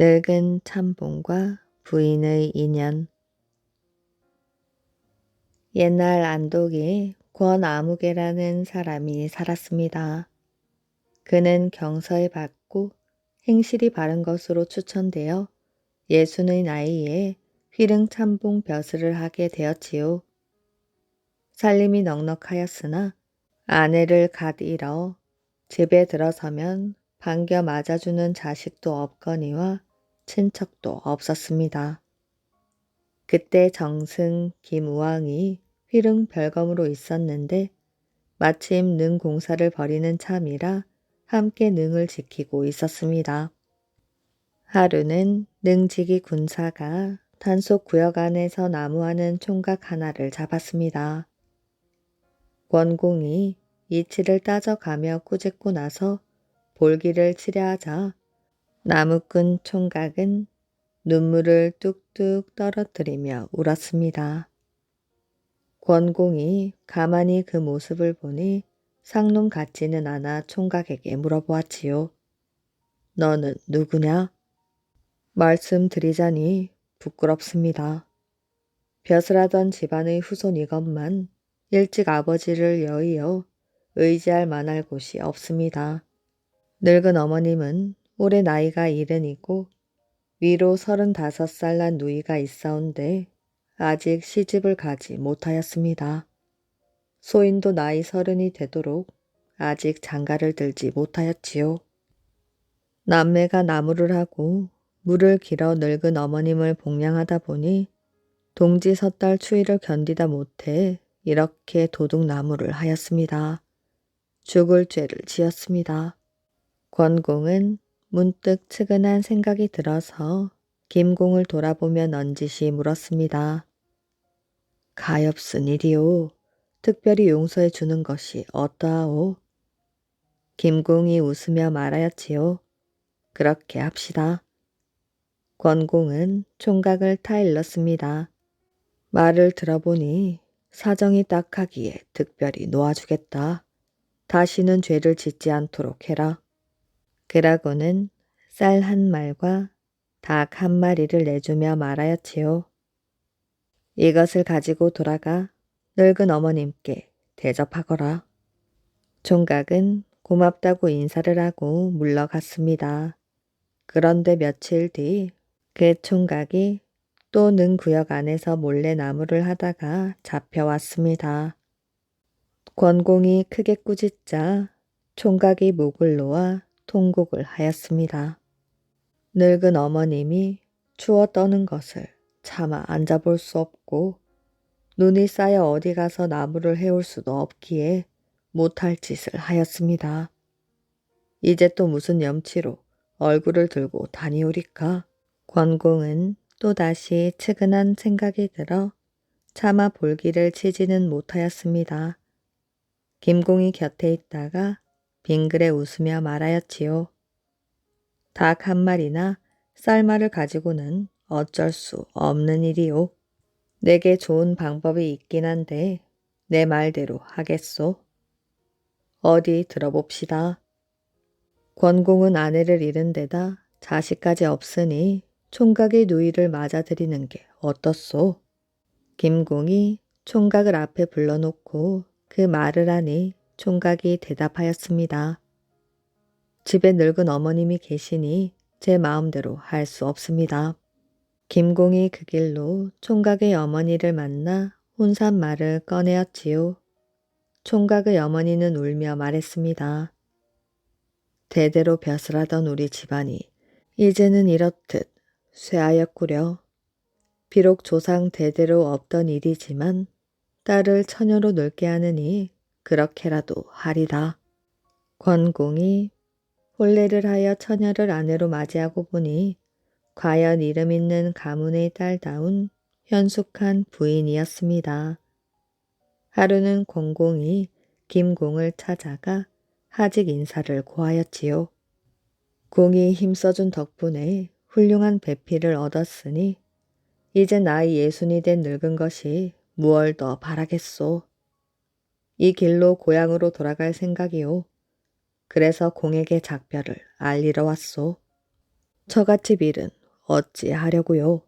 늙은 참봉과 부인의 인연. 옛날 안독에 권아무개라는 사람이 살았습니다. 그는 경서에 받고 행실이 바른 것으로 추천되어 예순의 나이에 휘릉참봉 벼슬을 하게 되었지요. 살림이 넉넉하였으나 아내를 갓 잃어 집에 들어서면 반겨 맞아주는 자식도 없거니와 친척도 없었습니다. 그때 정승 김우왕이 휘릉 별검으로 있었는데 마침 능 공사를 벌이는 참이라 함께 능을 지키고 있었습니다. 하루는 능지기 군사가 단속 구역 안에서 나무하는 총각 하나를 잡았습니다. 권공이 이치를 따져가며 꾸짖고 나서 볼기를 치려 하자 나무꾼 총각은 눈물을 뚝뚝 떨어뜨리며 울었습니다. 권공이 가만히 그 모습을 보니 상놈 같지는 않아 총각에게 물어보았지요. 너는 누구냐? 말씀드리자니 부끄럽습니다. 벼슬하던 집안의 후손이건만 일찍 아버지를 여의어 의지할 만할 곳이 없습니다. 늙은 어머님은 올해 나이가 70이고 위로 35살 난 누이가 있사온데 아직 시집을 가지 못하였습니다. 소인도 나이 30이 되도록 아직 장가를 들지 못하였지요. 남매가 나무를 하고 물을 길어 늙은 어머님을 복량하다 보니 동지 섣달 추위를 견디다 못해 이렇게 도둑나무를 하였습니다. 죽을 죄를 지었습니다. 권공은 문득 측은한 생각이 들어서 김공을 돌아보며 넌지시 물었습니다. 가엾은 일이오. 특별히 용서해 주는 것이 어떠하오? 김공이 웃으며 말하였지요. 그렇게 합시다. 권공은 총각을 타일렀습니다. 말을 들어보니 사정이 딱하기에 특별히 놓아주겠다. 다시는 죄를 짓지 않도록 해라. 그러고는 쌀 한 말과 닭 한 마리를 내주며 말하였지요. 이것을 가지고 돌아가 늙은 어머님께 대접하거라. 총각은 고맙다고 인사를 하고 물러갔습니다. 그런데 며칠 뒤 그 총각이 또 능 구역 안에서 몰래 나무를 하다가 잡혀왔습니다. 권공이 크게 꾸짖자 총각이 목을 놓아 통곡을 하였습니다. 늙은 어머님이 추워 떠는 것을 차마 앉아볼 수 없고 눈이 쌓여 어디 가서 나무를 해올 수도 없기에 못할 짓을 하였습니다. 이제 또 무슨 염치로 얼굴을 들고 다니오리까? 권공은 또다시 측은한 생각이 들어 차마 볼기를 치지는 못하였습니다. 김공이 곁에 있다가 빙그레 웃으며 말하였지요. 닭 한 마리나 쌀말을 가지고는 어쩔 수 없는 일이오. 내게 좋은 방법이 있긴 한데 내 말대로 하겠소. 어디 들어봅시다. 권공은 아내를 잃은 데다 자식까지 없으니 총각의 누이를 맞아들이는 게 어떻소? 김공이 총각을 앞에 불러놓고 그 말을 하니 총각이 대답하였습니다. 집에 늙은 어머님이 계시니 제 마음대로 할 수 없습니다. 김공이 그 길로 총각의 어머니를 만나 혼잣말을 꺼내었지요. 총각의 어머니는 울며 말했습니다. 대대로 벼슬하던 우리 집안이 이제는 이렇듯 쇠하였구려. 비록 조상 대대로 없던 일이지만 딸을 처녀로 놀게 하느니 그렇게라도 하리다. 권공이 혼례를 하여 처녀를 아내로 맞이하고 보니 과연 이름 있는 가문의 딸다운 현숙한 부인이었습니다. 하루는 권공이 김공을 찾아가 하직 인사를 고하였지요. 공이 힘써준 덕분에 훌륭한 배필을 얻었으니 이제 나이 60이 된 늙은 것이 무얼 더 바라겠소. 이 길로 고향으로 돌아갈 생각이오. 그래서 공에게 작별을 알리러 왔소. 처갓집 일은 어찌 하려고요?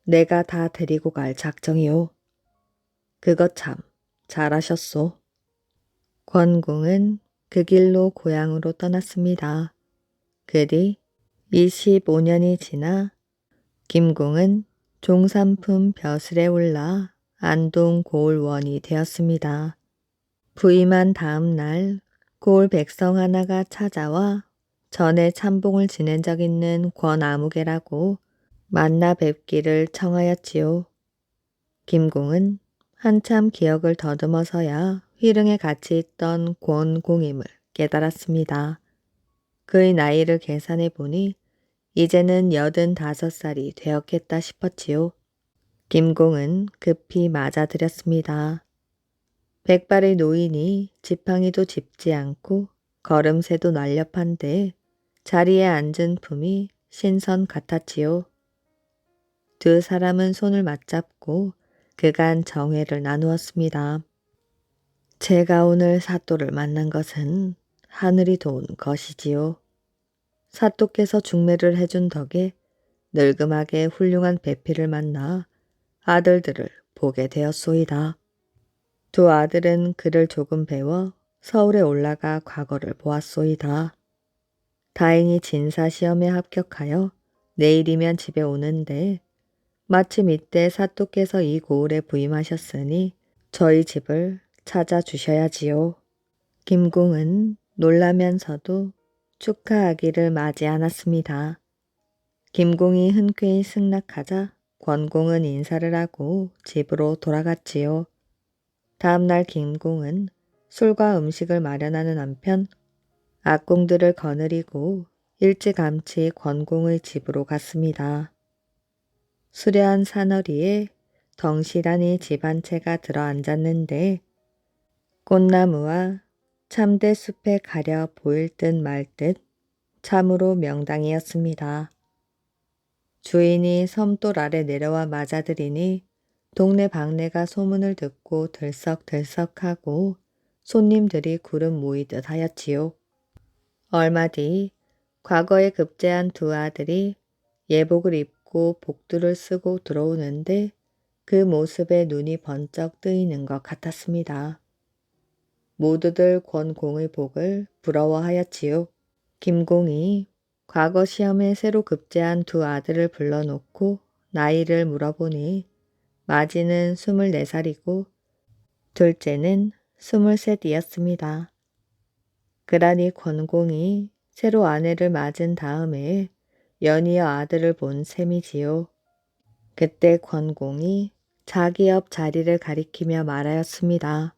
내가 다 데리고 갈 작정이요. 그것 참 잘하셨소. 권공은 그 길로 고향으로 떠났습니다. 그 뒤 25년이 지나 김공은 종삼품 벼슬에 올라 안동 고을원이 되었습니다. 부임한 다음 날 고을 백성 하나가 찾아와 전에 참봉을 지낸 적 있는 권아무개라고 만나 뵙기를 청하였지요. 김공은 한참 기억을 더듬어서야 휘릉에 같이 있던 권공임을 깨달았습니다. 그의 나이를 계산해 보니 이제는 85살이 되었겠다 싶었지요. 김공은 급히 맞아들였습니다. 백발의 노인이 지팡이도 짚지 않고 걸음새도 날렵한데 자리에 앉은 품이 신선 같았지요. 두 사람은 손을 맞잡고 그간 정회를 나누었습니다. 제가 오늘 사또를 만난 것은 하늘이 도운 것이지요. 사또께서 중매를 해준 덕에 늙음하게 훌륭한 배필을 만나 아들들을 보게 되었소이다. 두 아들은 글을 조금 배워 서울에 올라가 과거를 보았소이다. 다행히 진사시험에 합격하여 내일이면 집에 오는데 마침 이때 사또께서 이 고을에 부임하셨으니 저희 집을 찾아주셔야지요. 김공은 놀라면서도 축하하기를 마지 않았습니다. 김공이 흔쾌히 승낙하자 권공은 인사를 하고 집으로 돌아갔지요. 다음 날 김공은 술과 음식을 마련하는 한편 악공들을 거느리고 일찌감치 권공의 집으로 갔습니다. 수려한 사너리에 덩실하니 집 한 채가 들어앉았는데 꽃나무와 참대숲에 가려 보일 듯 말 듯 참으로 명당이었습니다. 주인이 섬돌 아래 내려와 맞아들이니 동네 방네가 소문을 듣고 들썩들썩하고 손님들이 구름 모이듯 하였지요. 얼마 뒤 과거에 급제한 두 아들이 예복을 입고 복두를 쓰고 들어오는데 그 모습에 눈이 번쩍 뜨이는 것 같았습니다. 모두들 권공의 복을 부러워하였지요. 김공이 과거 시험에 새로 급제한 두 아들을 불러놓고 나이를 물어보니 마지는 24살이고 둘째는 23이었습니다. 그러니 권공이 새로 아내를 맞은 다음에 연이어 아들을 본 셈이지요. 그때 권공이 자기 옆 자리를 가리키며 말하였습니다.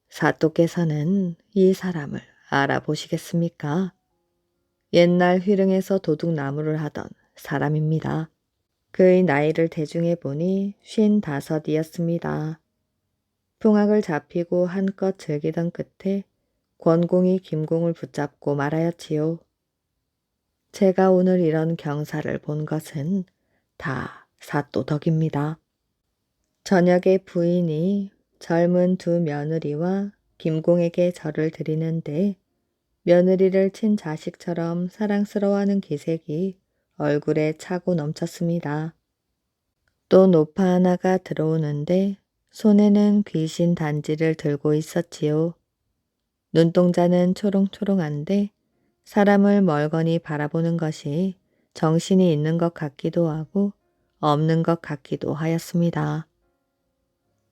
사또께서는 이 사람을 알아보시겠습니까? 옛날 휘릉에서 도둑나무를 하던 사람입니다. 그의 나이를 대중해 보니 55이었습니다. 풍악을 잡히고 한껏 즐기던 끝에 권공이 김공을 붙잡고 말하였지요. 제가 오늘 이런 경사를 본 것은 다 사또 덕입니다. 저녁에 부인이 젊은 두 며느리와 김공에게 절을 드리는데 며느리를 친자식처럼 사랑스러워하는 기색이 얼굴에 차고 넘쳤습니다. 또 노파 하나가 들어오는데 손에는 귀신 단지를 들고 있었지요. 눈동자는 초롱초롱한데 사람을 멀거니 바라보는 것이 정신이 있는 것 같기도 하고 없는 것 같기도 하였습니다.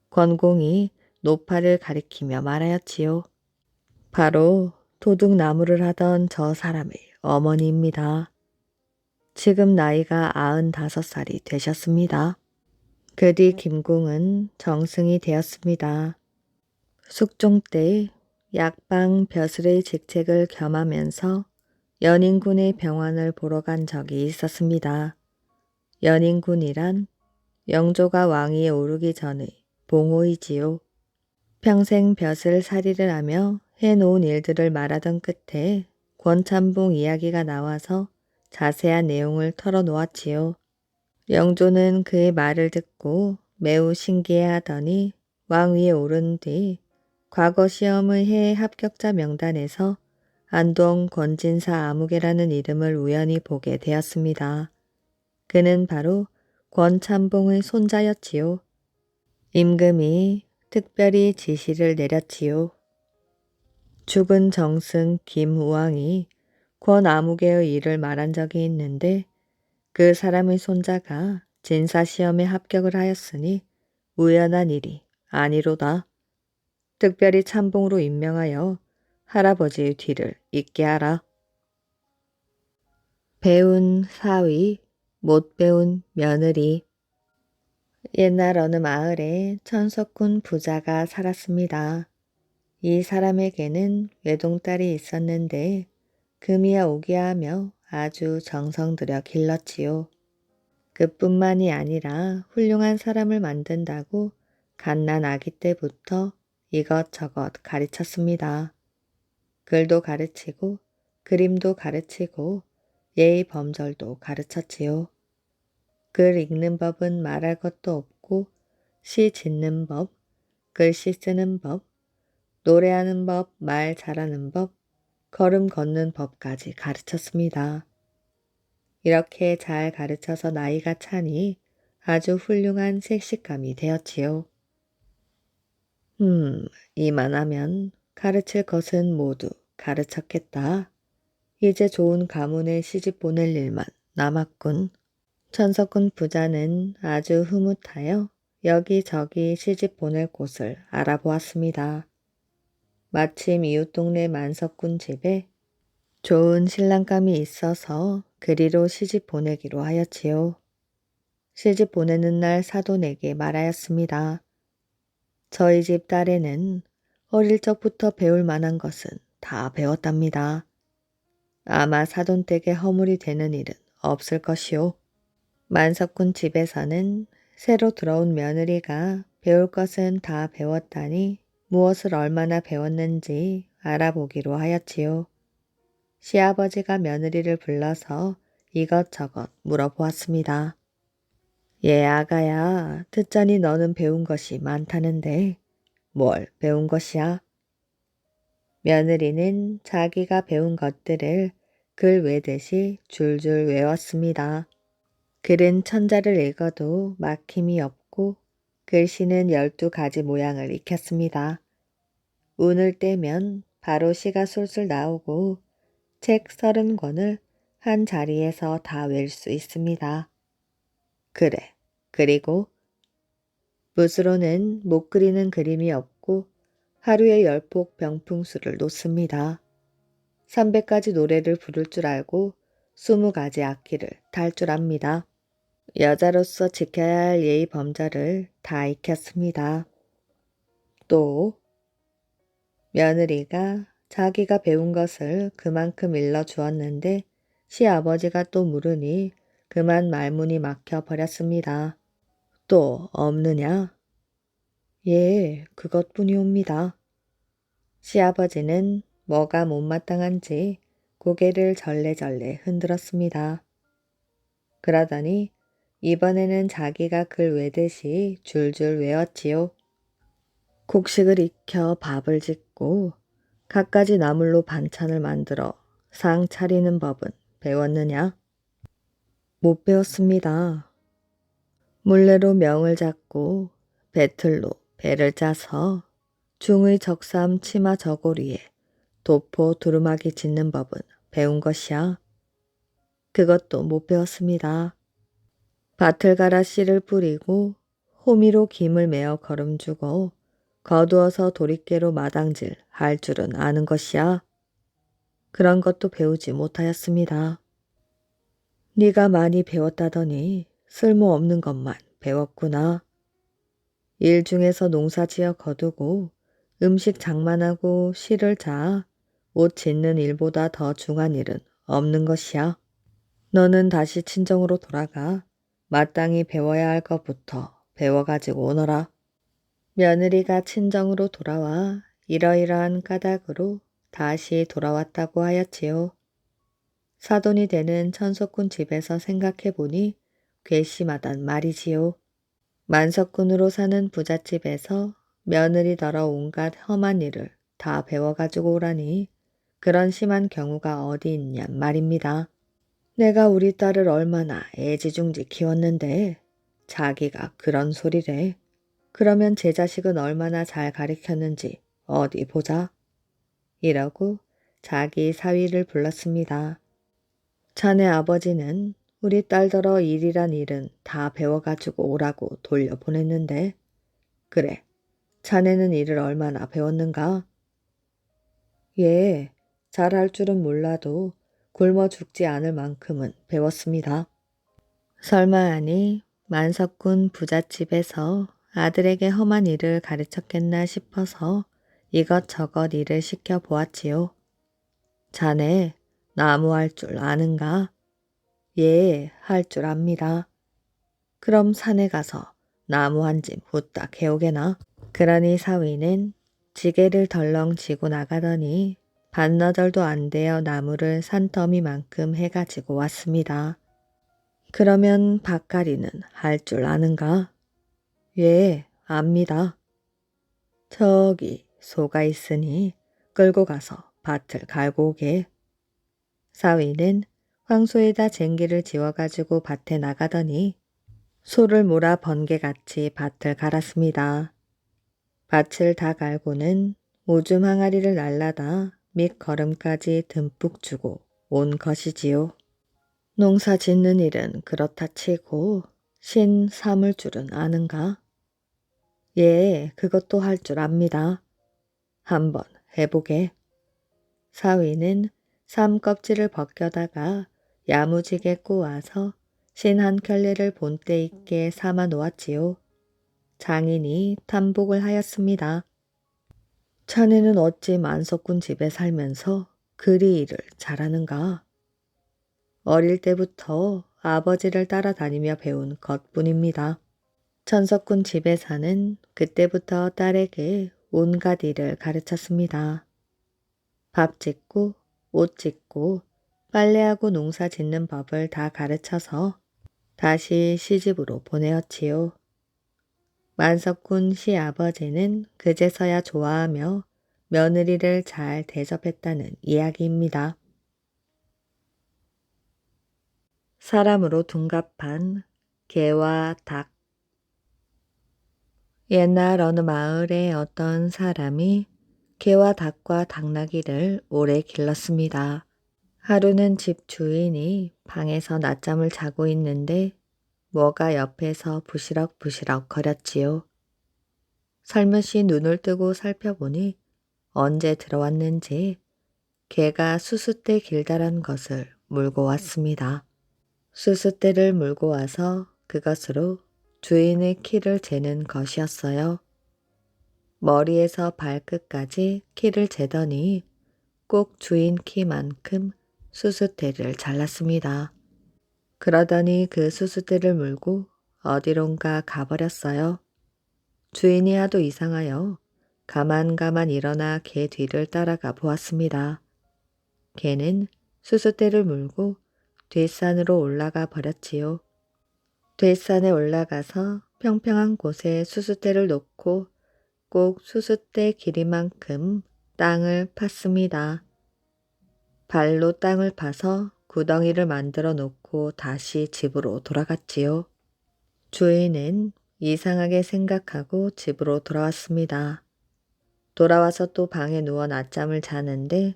권공이 노파를 가리키며 말하였지요. 바로 도둑나무를 하던 저 사람의 어머니입니다. 지금 나이가 95살이 되셨습니다. 그 뒤 김공은 정승이 되었습니다. 숙종 때 약방 벼슬의 직책을 겸하면서 연인군의 병환을 보러 간 적이 있었습니다. 연인군이란 영조가 왕위에 오르기 전의 봉호이지요. 평생 벼슬 살이를 하며 해놓은 일들을 말하던 끝에 권참봉 이야기가 나와서 자세한 내용을 털어놓았지요. 영조는 그의 말을 듣고 매우 신기해하더니 왕위에 오른 뒤 과거 시험의 해 합격자 명단에서 안동 권진사 아무개라는 이름을 우연히 보게 되었습니다. 그는 바로 권참봉의 손자였지요. 임금이 특별히 지시를 내렸지요. 죽은 정승 김우왕이 권아무개의 일을 말한 적이 있는데 그 사람의 손자가 진사시험에 합격을 하였으니 우연한 일이 아니로다. 특별히 참봉으로 임명하여 할아버지의 뒤를 잇게 하라. 배운 사위, 못 배운 며느리. 옛날 어느 마을에 천석군 부자가 살았습니다. 이 사람에게는 외동딸이 있었는데 금이야 오기야 하며 아주 정성 들여 길렀지요. 그뿐만이 아니라 훌륭한 사람을 만든다고 갓난 아기 때부터 이것저것 가르쳤습니다. 글도 가르치고 그림도 가르치고 예의 범절도 가르쳤지요. 글 읽는 법은 말할 것도 없고 시 짓는 법, 글씨 쓰는 법, 노래하는 법, 말 잘하는 법, 걸음 걷는 법까지 가르쳤습니다. 이렇게 잘 가르쳐서 나이가 차니 아주 훌륭한 색식감이 되었지요. 이만하면 가르칠 것은 모두 가르쳤겠다. 이제 좋은 가문에 시집 보낼 일만 남았군. 천석군 부자는 아주 흐뭇하여 여기저기 시집 보낼 곳을 알아보았습니다. 마침 이웃 동네 만석군 집에 좋은 신랑감이 있어서 그리로 시집 보내기로 하였지요. 시집 보내는 날 사돈에게 말하였습니다. 저희 집 딸에는 어릴 적부터 배울 만한 것은 다 배웠답니다. 아마 사돈 댁에 허물이 되는 일은 없을 것이오. 만석군 집에서는 새로 들어온 며느리가 배울 것은 다 배웠다니 무엇을 얼마나 배웠는지 알아보기로 하였지요. 시아버지가 며느리를 불러서 이것저것 물어보았습니다. 예, 아가야, 듣자니 너는 배운 것이 많다는데 뭘 배운 것이야? 며느리는 자기가 배운 것들을 글 외듯이 줄줄 외웠습니다. 글은 천자를 읽어도 막힘이 없고 글씨는 12가지 모양을 익혔습니다. 운을 떼면 바로 시가 술술 나오고 책 30권을 한 자리에서 다 외울 수 있습니다. 그래, 그리고 붓으로는 못 그리는 그림이 없고 하루에 10폭 병풍수를 놓습니다. 300가지 노래를 부를 줄 알고 20가지 악기를 탈 줄 압니다. 여자로서 지켜야 할 예의 범절을 다 익혔습니다. 또 며느리가 자기가 배운 것을 그만큼 일러주었는데 시아버지가 또 물으니 그만 말문이 막혀 버렸습니다. 또 없느냐? 예, 그것뿐이옵니다. 시아버지는 뭐가 못마땅한지 고개를 절레절레 흔들었습니다. 그러더니 이번에는 자기가 글 외듯이 줄줄 외웠지요. 곡식을 익혀 밥을 짓고 갖가지 나물로 반찬을 만들어 상 차리는 법은 배웠느냐? 못 배웠습니다. 물레로 명을 잡고 배틀로 배를 짜서 중의 적삼 치마 저고리에 도포 두루마기 짓는 법은 배운 것이야. 그것도 못 배웠습니다. 밭을 갈아 씨를 뿌리고 호미로 김을 메어 거름주고 거두어서 도리깨로 마당질 할 줄은 아는 것이야. 그런 것도 배우지 못하였습니다. 네가 많이 배웠다더니 쓸모없는 것만 배웠구나. 일 중에서 농사지어 거두고 음식 장만하고 시를 자, 옷 짓는 일보다 더 중한 일은 없는 것이야. 너는 다시 친정으로 돌아가 마땅히 배워야 할 것부터 배워가지고 오너라. 며느리가 친정으로 돌아와 이러이러한 까닭으로 다시 돌아왔다고 하였지요. 사돈이 되는 천석군 집에서 생각해보니 괘씸하단 말이지요. 만석군으로 사는 부잣집에서 며느리더러 온갖 험한 일을 다 배워가지고 오라니 그런 심한 경우가 어디 있냔 말입니다. 내가 우리 딸을 얼마나 애지중지 키웠는데 자기가 그런 소리래. 그러면 제 자식은 얼마나 잘 가르쳤는지 어디 보자. 이러고 자기 사위를 불렀습니다. 자네 아버지는 우리 딸더러 일이란 일은 다 배워가지고 오라고 돌려보냈는데 그래, 자네는 일을 얼마나 배웠는가? 예, 잘할 줄은 몰라도 굶어 죽지 않을 만큼은 배웠습니다. 설마 하니 만석군 부잣집에서 아들에게 험한 일을 가르쳤겠나 싶어서 이것저것 일을 시켜보았지요. 자네 나무할 줄 아는가? 예, 할 줄 압니다. 그럼 산에 가서 나무 한 짐 후딱 해오게나. 그러니 사위는 지게를 덜렁 쥐고 나가더니 반나절도 안 되어 나무를 산더미만큼 해가지고 왔습니다. 그러면 밭갈이는 할 줄 아는가? 예, 압니다. 저기 소가 있으니 끌고 가서 밭을 갈고 오게. 사위는 황소에다 쟁기를 지워가지고 밭에 나가더니 소를 몰아 번개같이 밭을 갈았습니다. 밭을 다 갈고는 오줌 항아리를 날라다 밑 거름까지 듬뿍 주고 온 것이지요. 농사 짓는 일은 그렇다 치고 신 삼을 줄은 아는가? 예, 그것도 할 줄 압니다. 한번 해보게. 사위는 삼 껍질을 벗겨다가 야무지게 꼬아서 신 한 켤레를 본때 있게 삼아 놓았지요. 장인이 탐복을 하였습니다. 자네는 어찌 만석군 집에 살면서 그리 일을 잘하는가? 어릴 때부터 아버지를 따라다니며 배운 것뿐입니다. 천석군 집에 사는 그때부터 딸에게 온갖 일을 가르쳤습니다. 밥 짓고 옷 짓고 빨래하고 농사 짓는 법을 다 가르쳐서 다시 시집으로 보내었지요. 만석군 시아버지는 그제서야 좋아하며 며느리를 잘 대접했다는 이야기입니다. 사람으로 둔갑한 개와 닭. 옛날 어느 마을에 어떤 사람이 개와 닭과 당나귀를 오래 길렀습니다. 하루는 집 주인이 방에서 낮잠을 자고 있는데 뭐가 옆에서 부시럭부시럭 거렸지요. 살며시 눈을 뜨고 살펴보니 언제 들어왔는지 개가 수숫대 길다란 것을 물고 왔습니다. 수숫대를 물고 와서 그것으로 주인의 키를 재는 것이었어요. 머리에서 발끝까지 키를 재더니 꼭 주인 키만큼 수숫대를 잘랐습니다. 그러더니 그 수숫대를 물고 어디론가 가버렸어요. 주인이 하도 이상하여 가만가만 일어나 개 뒤를 따라가 보았습니다. 개는 수숫대를 물고 뒷산으로 올라가 버렸지요. 뒷산에 올라가서 평평한 곳에 수숫대를 놓고 꼭 수숫대 길이만큼 땅을 팠습니다. 발로 땅을 파서 구덩이를 만들어 놓고 다시 집으로 돌아갔지요. 주인은 이상하게 생각하고 집으로 돌아왔습니다. 돌아와서 또 방에 누워 낮잠을 자는데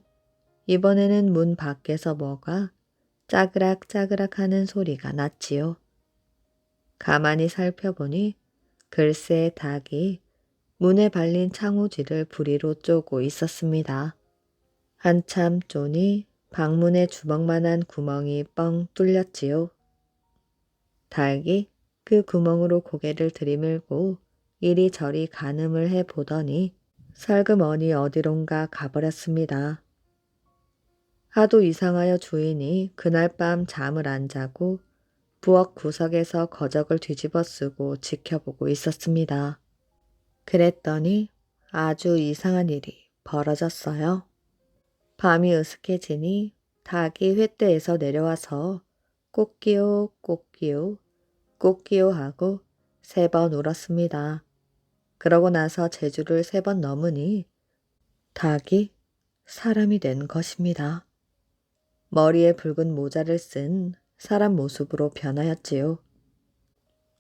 이번에는 문 밖에서 뭐가 짜그락짜그락 하는 소리가 났지요. 가만히 살펴보니 글쎄 닭이 문에 발린 창호지를 부리로 쪼고 있었습니다. 한참 쪼니 방문에 주먹만한 구멍이 뻥 뚫렸지요. 닭이 그 구멍으로 고개를 들이밀고 이리저리 가늠을 해보더니 살그머니 어디론가 가버렸습니다. 하도 이상하여 주인이 그날 밤 잠을 안 자고 부엌 구석에서 거적을 뒤집어 쓰고 지켜보고 있었습니다. 그랬더니 아주 이상한 일이 벌어졌어요. 밤이 으슥해지니 닭이 횃대에서 내려와서 꼬끼요 꼬끼요 꼬끼요 하고 3번 울었습니다. 그러고 나서 제주를 3번 넘으니 닭이 사람이 된 것입니다. 머리에 붉은 모자를 쓴 사람 모습으로 변하였지요.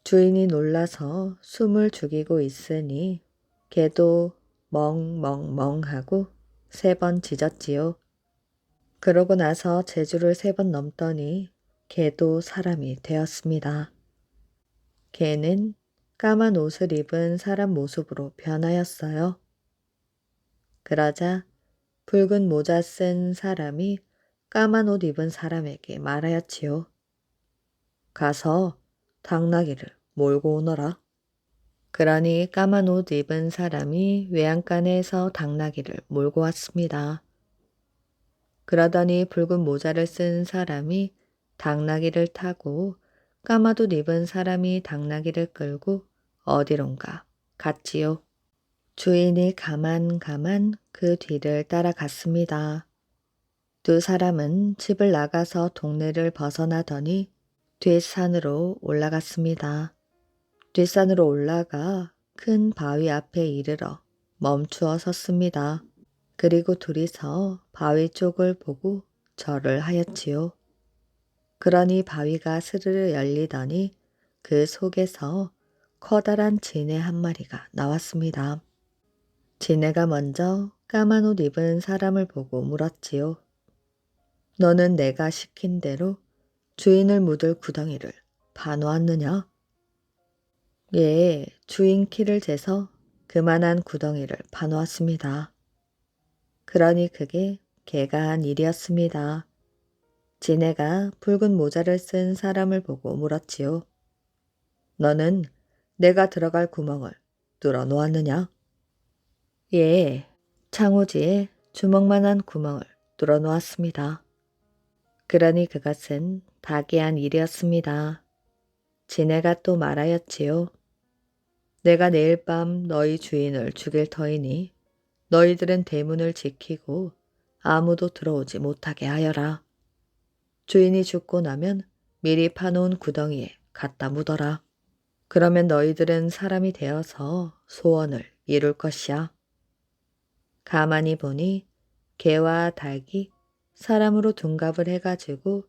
주인이 놀라서 숨을 죽이고 있으니 개도 멍멍멍하고 3번 짖었지요. 그러고 나서 제주를 3번 넘더니 개도 사람이 되었습니다. 개는 까만 옷을 입은 사람 모습으로 변하였어요. 그러자 붉은 모자 쓴 사람이 까만 옷 입은 사람에게 말하였지요. 가서 당나귀를 몰고 오너라. 그러니 까만 옷 입은 사람이 외양간에서 당나귀를 몰고 왔습니다. 그러더니 붉은 모자를 쓴 사람이 당나귀를 타고 까만 옷 입은 사람이 당나귀를 끌고 어디론가 갔지요. 주인이 가만 그 뒤를 따라갔습니다. 2 사람은 집을 나가서 동네를 벗어나더니 뒷산으로 올라갔습니다. 뒷산으로 올라가 큰 바위 앞에 이르러 멈추어 섰습니다. 그리고 둘이서 바위 쪽을 보고 절을 하였지요. 그러니 바위가 스르르 열리더니 그 속에서 커다란 지네 한 마리가 나왔습니다. 지네가 먼저 까만 옷 입은 사람을 보고 물었지요. 너는 내가 시킨 대로 주인을 묻을 구덩이를 파놓았느냐? 예, 주인 키를 재서 그만한 구덩이를 파놓았습니다. 그러니 그게 개가 한 일이었습니다. 지네가 붉은 모자를 쓴 사람을 보고 물었지요. 너는 내가 들어갈 구멍을 뚫어 놓았느냐? 예, 창호지에 주먹만한 구멍을 뚫어 놓았습니다. 그러니 그것은 닭이 한 일이었습니다. 지네가 또 말하였지요. 내가 내일 밤 너희 주인을 죽일 터이니 너희들은 대문을 지키고 아무도 들어오지 못하게 하여라. 주인이 죽고 나면 미리 파놓은 구덩이에 갖다 묻어라. 그러면 너희들은 사람이 되어서 소원을 이룰 것이야. 가만히 보니 개와 닭이 사람으로 둔갑을 해가지고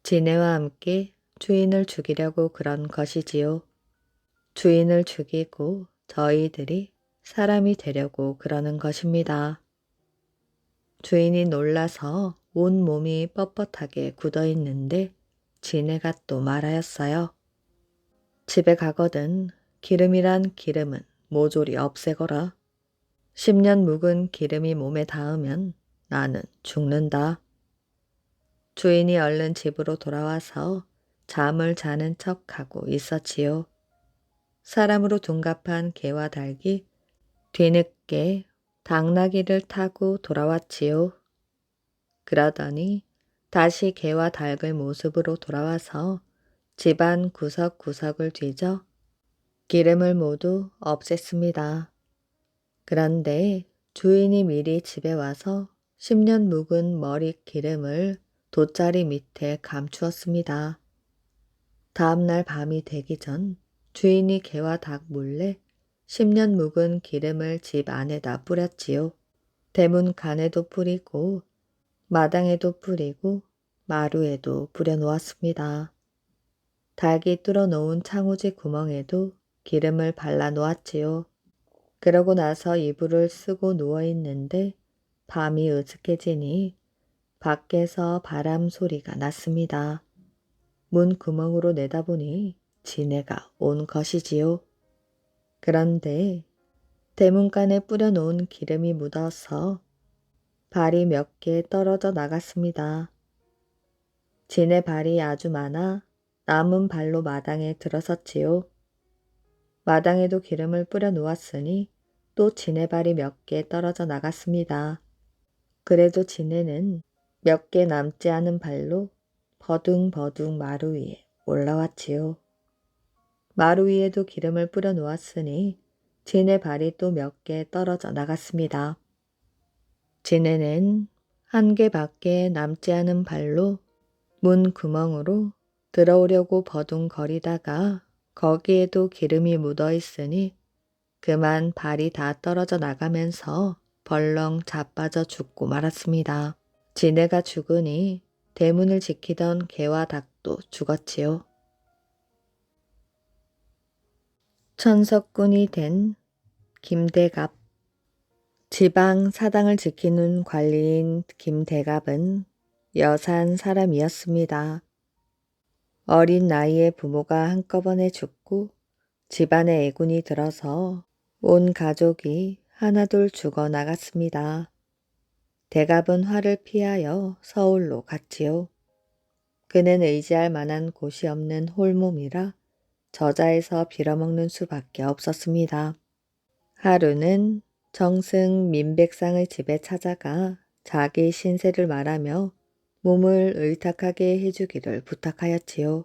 지네와 함께 주인을 죽이려고 그런 것이지요. 주인을 죽이고 저희들이 사람이 되려고 그러는 것입니다. 주인이 놀라서 온 몸이 뻣뻣하게 굳어 있는데 지네가 또 말하였어요. 집에 가거든 기름이란 기름은 모조리 없애거라. 10년 묵은 기름이 몸에 닿으면 나는 죽는다. 주인이 얼른 집으로 돌아와서 잠을 자는 척하고 있었지요. 사람으로 둔갑한 개와 닭이 뒤늦게 당나귀를 타고 돌아왔지요. 그러더니 다시 개와 닭의 모습으로 돌아와서 집안 구석구석을 뒤져 기름을 모두 없앴습니다. 그런데 주인이 미리 집에 와서 10년 묵은 머리 기름을 돗자리 밑에 감추었습니다. 다음날 밤이 되기 전 주인이 개와 닭 몰래 10년 묵은 기름을 집 안에다 뿌렸지요. 대문 간에도 뿌리고 마당에도 뿌리고 마루에도 뿌려놓았습니다. 닭이 뚫어놓은 창호지 구멍에도 기름을 발라 놓았지요. 그러고 나서 이불을 쓰고 누워있는데 밤이 으슥해지니 밖에서 바람 소리가 났습니다. 문 구멍으로 내다보니 지네가 온 것이지요. 그런데 대문간에 뿌려놓은 기름이 묻어서 발이 몇 개 떨어져 나갔습니다. 지네 발이 아주 많아 남은 발로 마당에 들어섰지요. 마당에도 기름을 뿌려 놓았으니 또 지네 발이 몇 개 떨어져 나갔습니다. 그래도 지네는 몇 개 남지 않은 발로 버둥버둥 마루 위에 올라왔지요. 마루 위에도 기름을 뿌려 놓았으니 지네 발이 또 몇 개 떨어져 나갔습니다. 지네는 한 개밖에 남지 않은 발로 문 구멍으로 들어오려고 버둥거리다가 거기에도 기름이 묻어 있으니 그만 발이 다 떨어져 나가면서 벌렁 자빠져 죽고 말았습니다. 지네가 죽으니 대문을 지키던 개와 닭도 죽었지요. 천석군이 된 김대갑. 지방 사당을 지키는 관리인 김대갑은 여산 사람이었습니다. 어린 나이에 부모가 한꺼번에 죽고 집안에 애군이 들어서 온 가족이 하나둘 죽어나갔습니다. 대갑은 화를 피하여 서울로 갔지요. 그는 의지할 만한 곳이 없는 홀몸이라 저자에서 빌어먹는 수밖에 없었습니다. 하루는 정승 민백상의 집에 찾아가 자기 신세를 말하며 몸을 의탁하게 해주기를 부탁하였지요.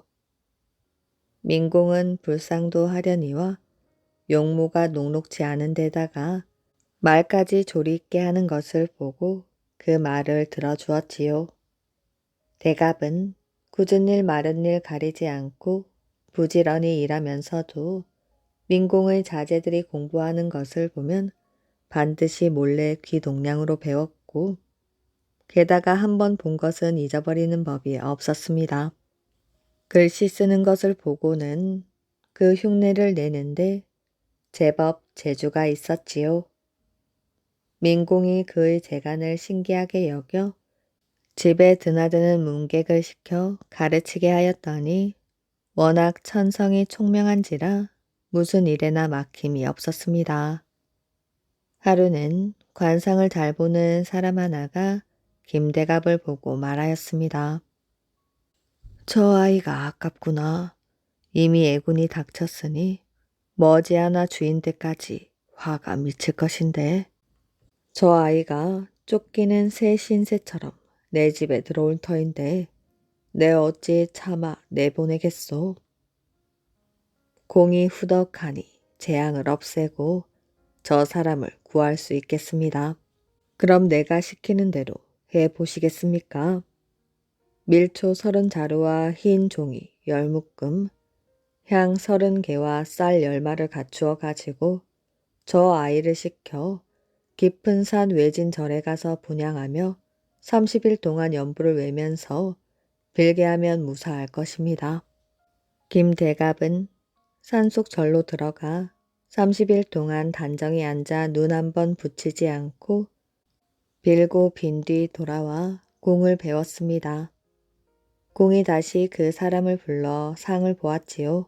민공은 불상도 하려니와 용모가 녹록지 않은 데다가 말까지 조리 있게 하는 것을 보고 그 말을 들어주었지요. 대갑은 굳은 일 마른 일 가리지 않고 부지런히 일하면서도 민공의 자제들이 공부하는 것을 보면 반드시 몰래 귀동냥으로 배웠고 게다가 한 번 본 것은 잊어버리는 법이 없었습니다. 글씨 쓰는 것을 보고는 그 흉내를 내는데 제법 재주가 있었지요. 민공이 그의 재간을 신기하게 여겨 집에 드나드는 문객을 시켜 가르치게 하였더니 워낙 천성이 총명한지라 무슨 일에나 막힘이 없었습니다. 하루는 관상을 잘 보는 사람 하나가 김대갑을 보고 말하였습니다. 저 아이가 아깝구나. 이미 애군이 닥쳤으니 머지않아 주인 댁까지 화가 미칠 것인데 저 아이가 쫓기는 새 신세처럼 내 집에 들어올 터인데 내 어찌 차마 내보내겠소. 공이 후덕하니 재앙을 없애고 저 사람을 구할 수 있겠습니다. 그럼 내가 시키는 대로 해보시겠습니까? 밀초 30자루와 흰 종이 10묶음, 향 30개와 쌀 10마를 갖추어 가지고 저 아이를 시켜 깊은 산 외진 절에 가서 분향하며 30일 동안 연부를 외면서 빌게 하면 무사할 것입니다. 김대갑은 산속 절로 들어가 30일 동안 단정히 앉아 눈 한 번 붙이지 않고 빌고 빈 뒤 돌아와 공을 배웠습니다. 공이 다시 그 사람을 불러 상을 보았지요.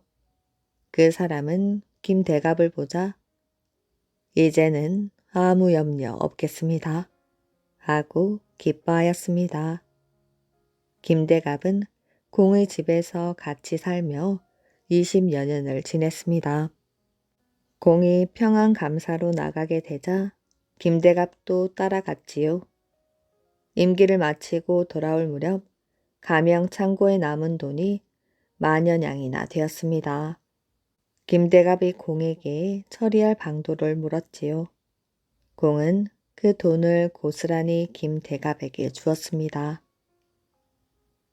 그 사람은 김대갑을 보자 이제는 아무 염려 없겠습니다. 하고 기뻐하였습니다. 김대갑은 공의 집에서 같이 살며 20여 년을 지냈습니다. 공이 평안감사로 나가게 되자 김대갑도 따라갔지요. 임기를 마치고 돌아올 무렵 가명 창고에 남은 돈이 10,000냥이나 되었습니다. 김대갑이 공에게 처리할 방도를 물었지요. 공은 그 돈을 고스란히 김대갑에게 주었습니다.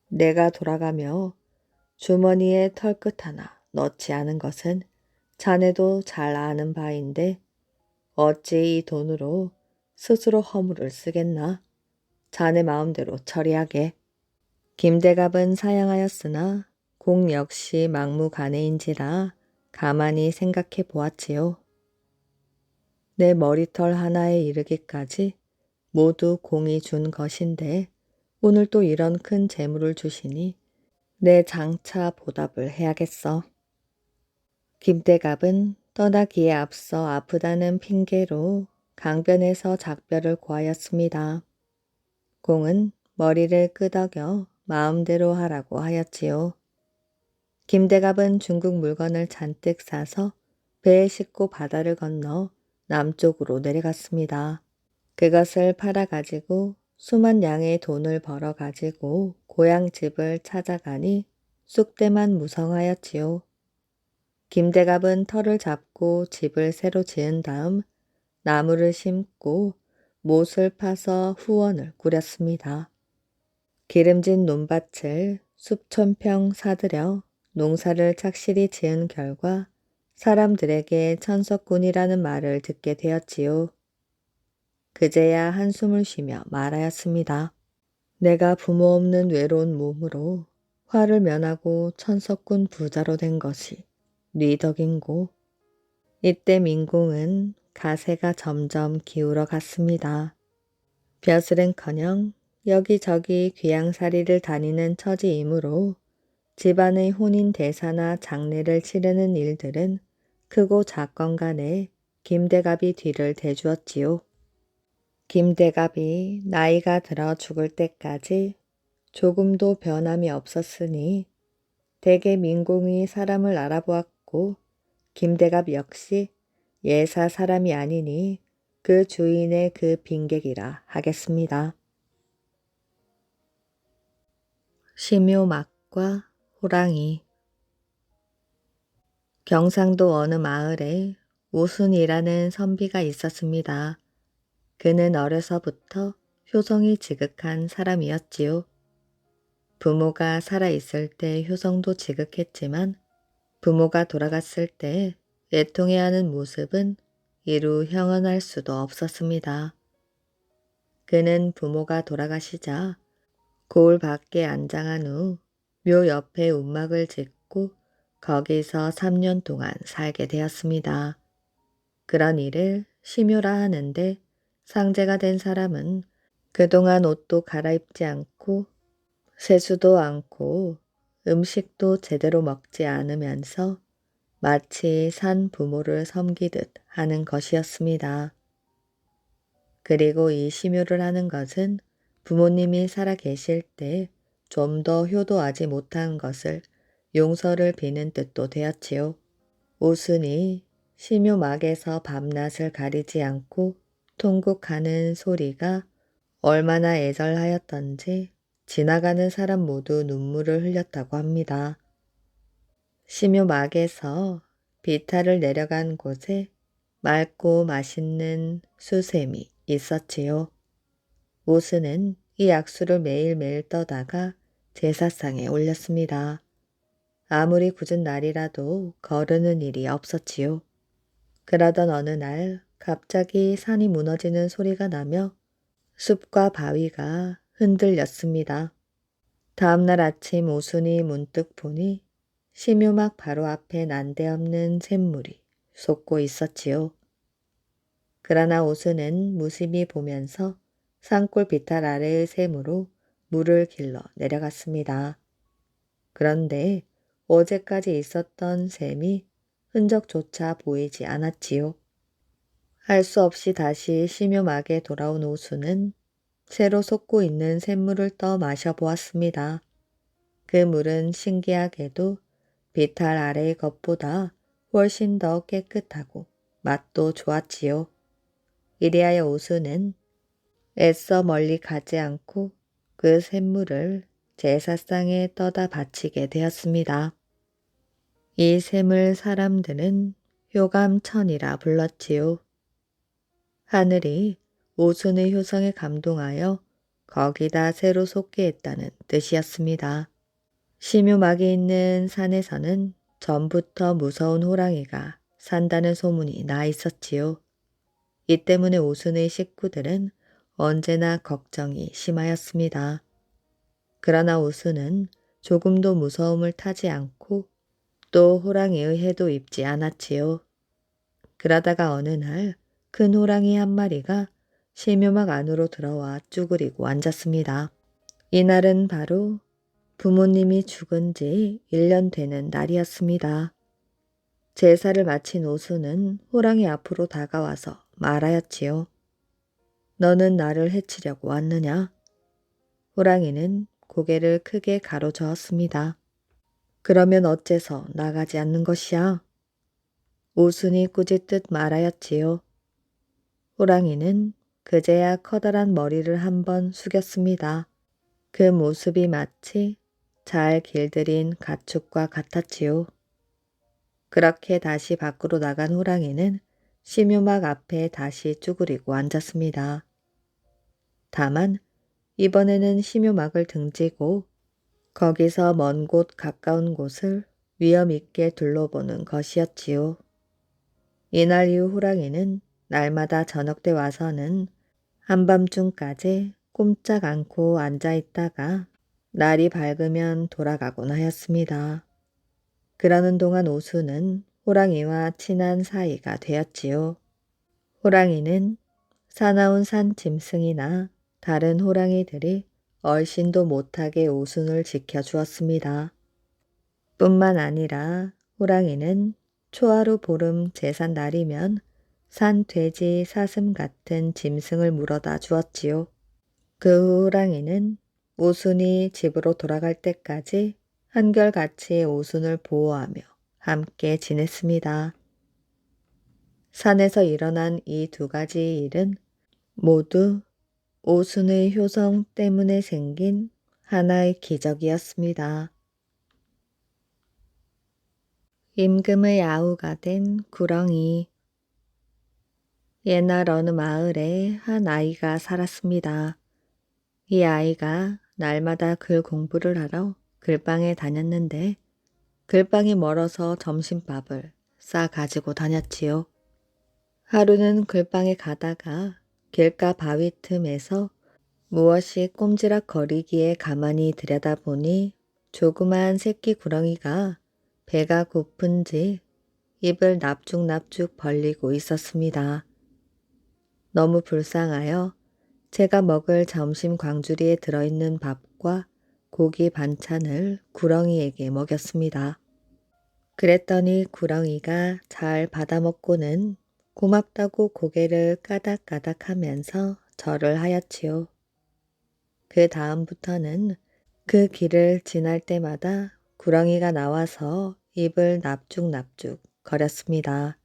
내가 돌아가며 주머니에 털끝 하나 넣지 않은 것은 자네도 잘 아는 바인데 어찌 이 돈으로 스스로 허물을 쓰겠나? 자네 마음대로 처리하게. 김대갑은 사양하였으나 공 역시 막무가내인지라 가만히 생각해 보았지요. 내 머리털 하나에 이르기까지 모두 공이 준 것인데 오늘 또 이런 큰 재물을 주시니 내 장차 보답을 해야겠어. 김대갑은 떠나기에 앞서 아프다는 핑계로 강변에서 작별을 고하였습니다. 공은 머리를 끄덕여 마음대로 하라고 하였지요. 김대갑은 중국 물건을 잔뜩 사서 배에 싣고 바다를 건너 남쪽으로 내려갔습니다. 그것을 팔아가지고 수만 양의 돈을 벌어가지고 고향집을 찾아가니 쑥대만 무성하였지요. 김대갑은 터를 잡고 집을 새로 지은 다음 나무를 심고 못을 파서 후원을 꾸렸습니다. 기름진 논밭을 수천 평 사들여 농사를 착실히 지은 결과 사람들에게 천석군이라는 말을 듣게 되었지요. 그제야 한숨을 쉬며 말하였습니다. 내가 부모 없는 외로운 몸으로 화를 면하고 천석군 부자로 된 것이 네 덕인고. 이때 민공은 가세가 점점 기울어 갔습니다. 벼슬은커녕 여기저기 귀양살이를 다니는 처지이므로 집안의 혼인 대사나 장례를 치르는 일들은 크고 작건 간에 김대갑이 뒤를 대주었지요. 김대갑이 나이가 들어 죽을 때까지 조금도 변함이 없었으니 대개 민공이 사람을 알아보았고 김대갑 역시 예사 사람이 아니니 그 주인의 그 빈객이라 하겠습니다. 심요막과 호랑이. 경상도 어느 마을에 오순이라는 선비가 있었습니다. 그는 어려서부터 효성이 지극한 사람이었지요. 부모가 살아있을 때 효성도 지극했지만 부모가 돌아갔을 때 애통해하는 모습은 이루 형언할 수도 없었습니다. 그는 부모가 돌아가시자 고을 밖에 안장한 후 묘 옆에 움막을 짓고 거기서 3년 동안 살게 되었습니다. 그런 일을 심요라 하는데 상제가 된 사람은 그동안 옷도 갈아입지 않고 세수도 않고 음식도 제대로 먹지 않으면서 마치 산 부모를 섬기듯 하는 것이었습니다. 그리고 이 심요를 하는 것은 부모님이 살아 계실 때 좀 더 효도하지 못한 것을 용서를 비는 뜻도 되었지요. 오순이 심요막에서 밤낮을 가리지 않고 통곡하는 소리가 얼마나 애절하였던지 지나가는 사람 모두 눈물을 흘렸다고 합니다. 심요막에서 비탈을 내려간 곳에 맑고 맛있는 수샘이 있었지요. 오스는 이 약수를 매일매일 떠다가 제사상에 올렸습니다. 아무리 굳은 날이라도 거르는 일이 없었지요. 그러던 어느 날 갑자기 산이 무너지는 소리가 나며 숲과 바위가 흔들렸습니다. 다음날 아침 오순이 문득 보니 심유막 바로 앞에 난데없는 샘물이 솟고 있었지요. 그러나 오순은 무심히 보면서 산골 비탈 아래의 샘으로 물을 길러 내려갔습니다. 그런데 어제까지 있었던 샘이 흔적조차 보이지 않았지요. 할 수 없이 다시 심요막에 돌아온 오순은 새로 솟고 있는 샘물을 떠 마셔보았습니다. 그 물은 신기하게도 비탈 아래의 것보다 훨씬 더 깨끗하고 맛도 좋았지요. 이리하여 오순은 애써 멀리 가지 않고 그 샘물을 제사상에 떠다 바치게 되었습니다. 이 샘을 사람들은 효감천이라 불렀지요. 하늘이 오순의 효성에 감동하여 거기다 새로 솟게 했다는 뜻이었습니다. 심유막이 있는 산에서는 전부터 무서운 호랑이가 산다는 소문이 나 있었지요. 이 때문에 오순의 식구들은 언제나 걱정이 심하였습니다. 그러나 오순은 조금도 무서움을 타지 않고 또 호랑이의 해도 입지 않았지요. 그러다가 어느 날 큰 호랑이 한 마리가 심유막 안으로 들어와 쭈그리고 앉았습니다. 이날은 바로 부모님이 죽은 지 1년 되는 날이었습니다. 제사를 마친 오순은 호랑이 앞으로 다가와서 말하였지요. 너는 나를 해치려고 왔느냐? 호랑이는 고개를 크게 가로저었습니다. 그러면 어째서 나가지 않는 것이야? 오순이 꾸짖듯 말하였지요. 호랑이는 그제야 커다란 머리를 한번 숙였습니다. 그 모습이 마치 잘 길들인 가축과 같았지요. 그렇게 다시 밖으로 나간 호랑이는 심유막 앞에 다시 쭈그리고 앉았습니다. 다만 이번에는 심유막을 등지고 거기서 먼 곳 가까운 곳을 위험 있게 둘러보는 것이었지요. 이날 이후 호랑이는 날마다 저녁 때 와서는 한밤중까지 꼼짝 않고 앉아 있다가 날이 밝으면 돌아가곤 하였습니다. 그러는 동안 오수는 호랑이와 친한 사이가 되었지요. 호랑이는 사나운 산 짐승이나 다른 호랑이들이 얼씬도 못하게 오순을 지켜주었습니다. 뿐만 아니라 호랑이는 초하루 보름 제삿 날이면 산 돼지 사슴 같은 짐승을 물어다 주었지요. 그 후 호랑이는 오순이 집으로 돌아갈 때까지 한결같이 오순을 보호하며 함께 지냈습니다. 산에서 일어난 이 두 가지 일은 모두 오순의 효성 때문에 생긴 하나의 기적이었습니다. 임금의 아우가 된 구렁이. 옛날 어느 마을에 한 아이가 살았습니다. 이 아이가 날마다 글 공부를 하러 글방에 다녔는데 글방이 멀어서 점심밥을 싸 가지고 다녔지요. 하루는 글방에 가다가 길가 바위 틈에서 무엇이 꼼지락거리기에 가만히 들여다보니 조그만 새끼 구렁이가 배가 고픈지 입을 납죽납죽 벌리고 있었습니다. 너무 불쌍하여 제가 먹을 점심 광주리에 들어있는 밥과 고기 반찬을 구렁이에게 먹였습니다. 그랬더니 구렁이가 잘 받아먹고는 고맙다고 고개를 까닥까닥 하면서 절을 하였지요. 그 다음부터는 그 길을 지날 때마다 구렁이가 나와서 입을 납죽납죽 거렸습니다.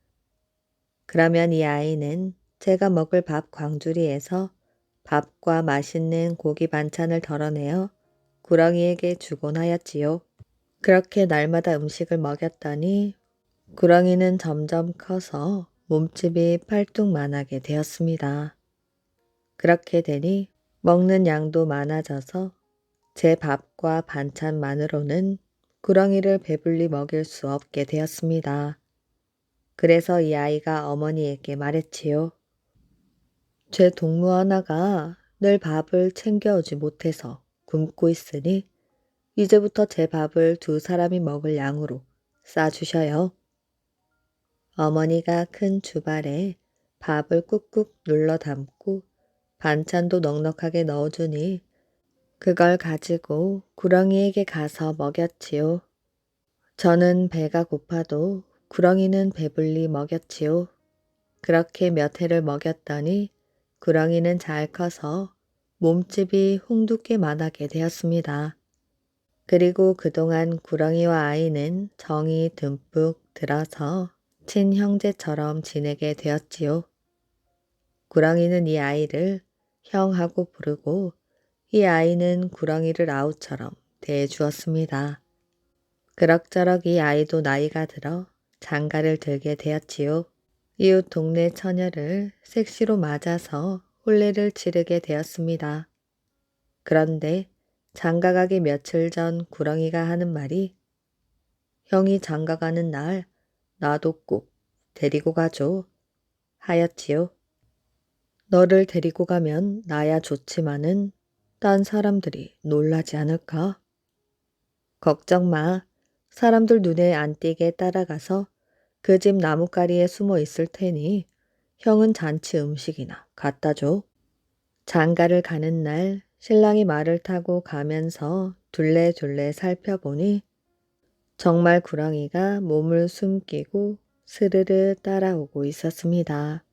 그러면 이 아이는 제가 먹을 밥 광주리에서 밥과 맛있는 고기 반찬을 덜어내어 구렁이에게 주곤 하였지요. 그렇게 날마다 음식을 먹였더니 구렁이는 점점 커서 몸집이 팔뚝만하게 되었습니다. 그렇게 되니 먹는 양도 많아져서 제 밥과 반찬만으로는 구렁이를 배불리 먹일 수 없게 되었습니다. 그래서 이 아이가 어머니에게 말했지요. 제 동무 하나가 늘 밥을 챙겨오지 못해서 굶고 있으니 이제부터 제 밥을 두 사람이 먹을 양으로 싸주셔요. 어머니가 큰 주발에 밥을 꾹꾹 눌러 담고 반찬도 넉넉하게 넣어주니 그걸 가지고 구렁이에게 가서 먹였지요. 저는 배가 고파도 구렁이는 배불리 먹였지요. 그렇게 몇 해를 먹였더니 구렁이는 잘 커서 몸집이 홍두깨만하게 되었습니다. 그리고 그동안 구렁이와 아이는 정이 듬뿍 들어서 친형제처럼 지내게 되었지요. 구렁이는 이 아이를 형하고 부르고 이 아이는 구렁이를 아우처럼 대해주었습니다. 그럭저럭 이 아이도 나이가 들어 장가를 들게 되었지요. 이웃 동네 처녀를 색시로 맞아서 혼례를 치르게 되었습니다. 그런데 장가가기 며칠 전 구렁이가 하는 말이 형이 장가가는 날 나도 꼭 데리고 가줘 하였지요. 너를 데리고 가면 나야 좋지만은 딴 사람들이 놀라지 않을까? 걱정 마. 사람들 눈에 안 띄게 따라가서 그 집 나뭇가리에 숨어 있을 테니 형은 잔치 음식이나 갖다 줘. 장가를 가는 날 신랑이 말을 타고 가면서 둘레둘레 살펴보니 정말 구렁이가 몸을 숨기고 스르르 따라오고 있었습니다.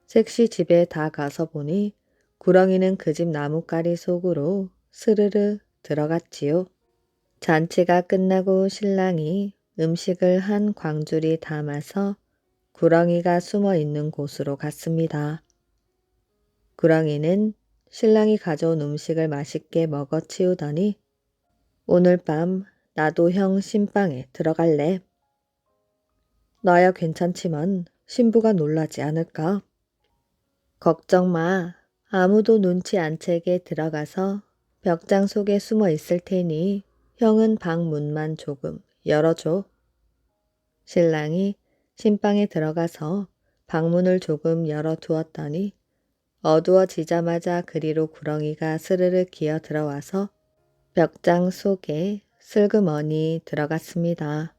섹시 집에 다 가서 보니 구렁이는 그 집 나뭇가리 속으로 스르르 들어갔지요. 잔치가 끝나고 신랑이 음식을 한 광주리 담아서 구렁이가 숨어 있는 곳으로 갔습니다. 구렁이는 신랑이 가져온 음식을 맛있게 먹어 치우더니 오늘 밤 나도 형 신방에 들어갈래. 나야 괜찮지만 신부가 놀라지 않을까? 걱정 마. 아무도 눈치 안 채게 들어가서 벽장 속에 숨어 있을 테니 형은 방 문만 조금 열어줘. 신랑이 신방에 들어가서 방문을 조금 열어두었더니 어두워지자마자 그리로 구렁이가 스르르 기어 들어와서 벽장 속에 슬그머니 들어갔습니다.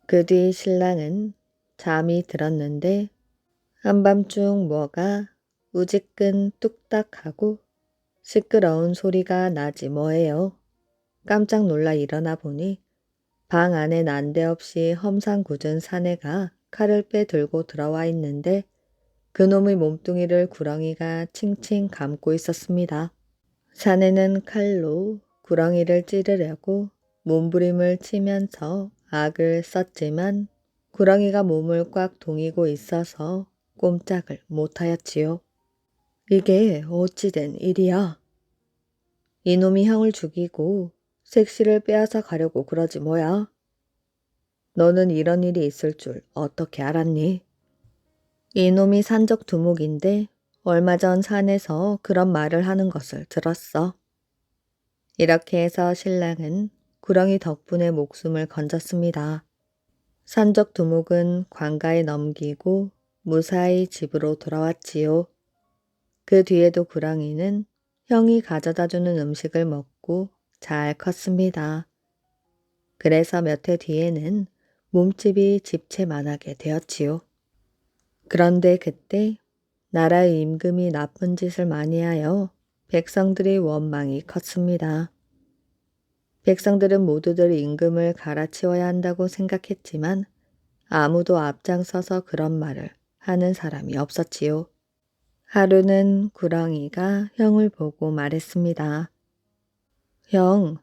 그 뒤 신랑은 잠이 들었는데 한밤중 뭐가 우지끈 뚝딱하고 시끄러운 소리가 나지 뭐예요. 깜짝 놀라 일어나 보니 방 안에 난데없이 험상궂은 사내가 칼을 빼들고 들어와 있는데 그놈의 몸뚱이를 구렁이가 칭칭 감고 있었습니다. 사내는 칼로 구렁이를 찌르려고 몸부림을 치면서 악을 썼지만 구렁이가 몸을 꽉 동이고 있어서 꼼짝을 못하였지요. 이게 어찌된 일이야? 이놈이 형을 죽이고 색시를 빼앗아 가려고 그러지 뭐야? 너는 이런 일이 있을 줄 어떻게 알았니? 이놈이 산적 두목인데 얼마 전 산에서 그런 말을 하는 것을 들었어. 이렇게 해서 신랑은 구렁이 덕분에 목숨을 건졌습니다. 산적 두목은 관가에 넘기고 무사히 집으로 돌아왔지요. 그 뒤에도 구렁이는 형이 가져다주는 음식을 먹고 잘 컸습니다. 그래서 몇 해 뒤에는 몸집이 집채만하게 되었지요. 그런데 그때 나라의 임금이 나쁜 짓을 많이 하여 백성들의 원망이 컸습니다. 백성들은 모두들 임금을 갈아치워야 한다고 생각했지만 아무도 앞장서서 그런 말을 하는 사람이 없었지요. 하루는 구렁이가 형을 보고 말했습니다. 형,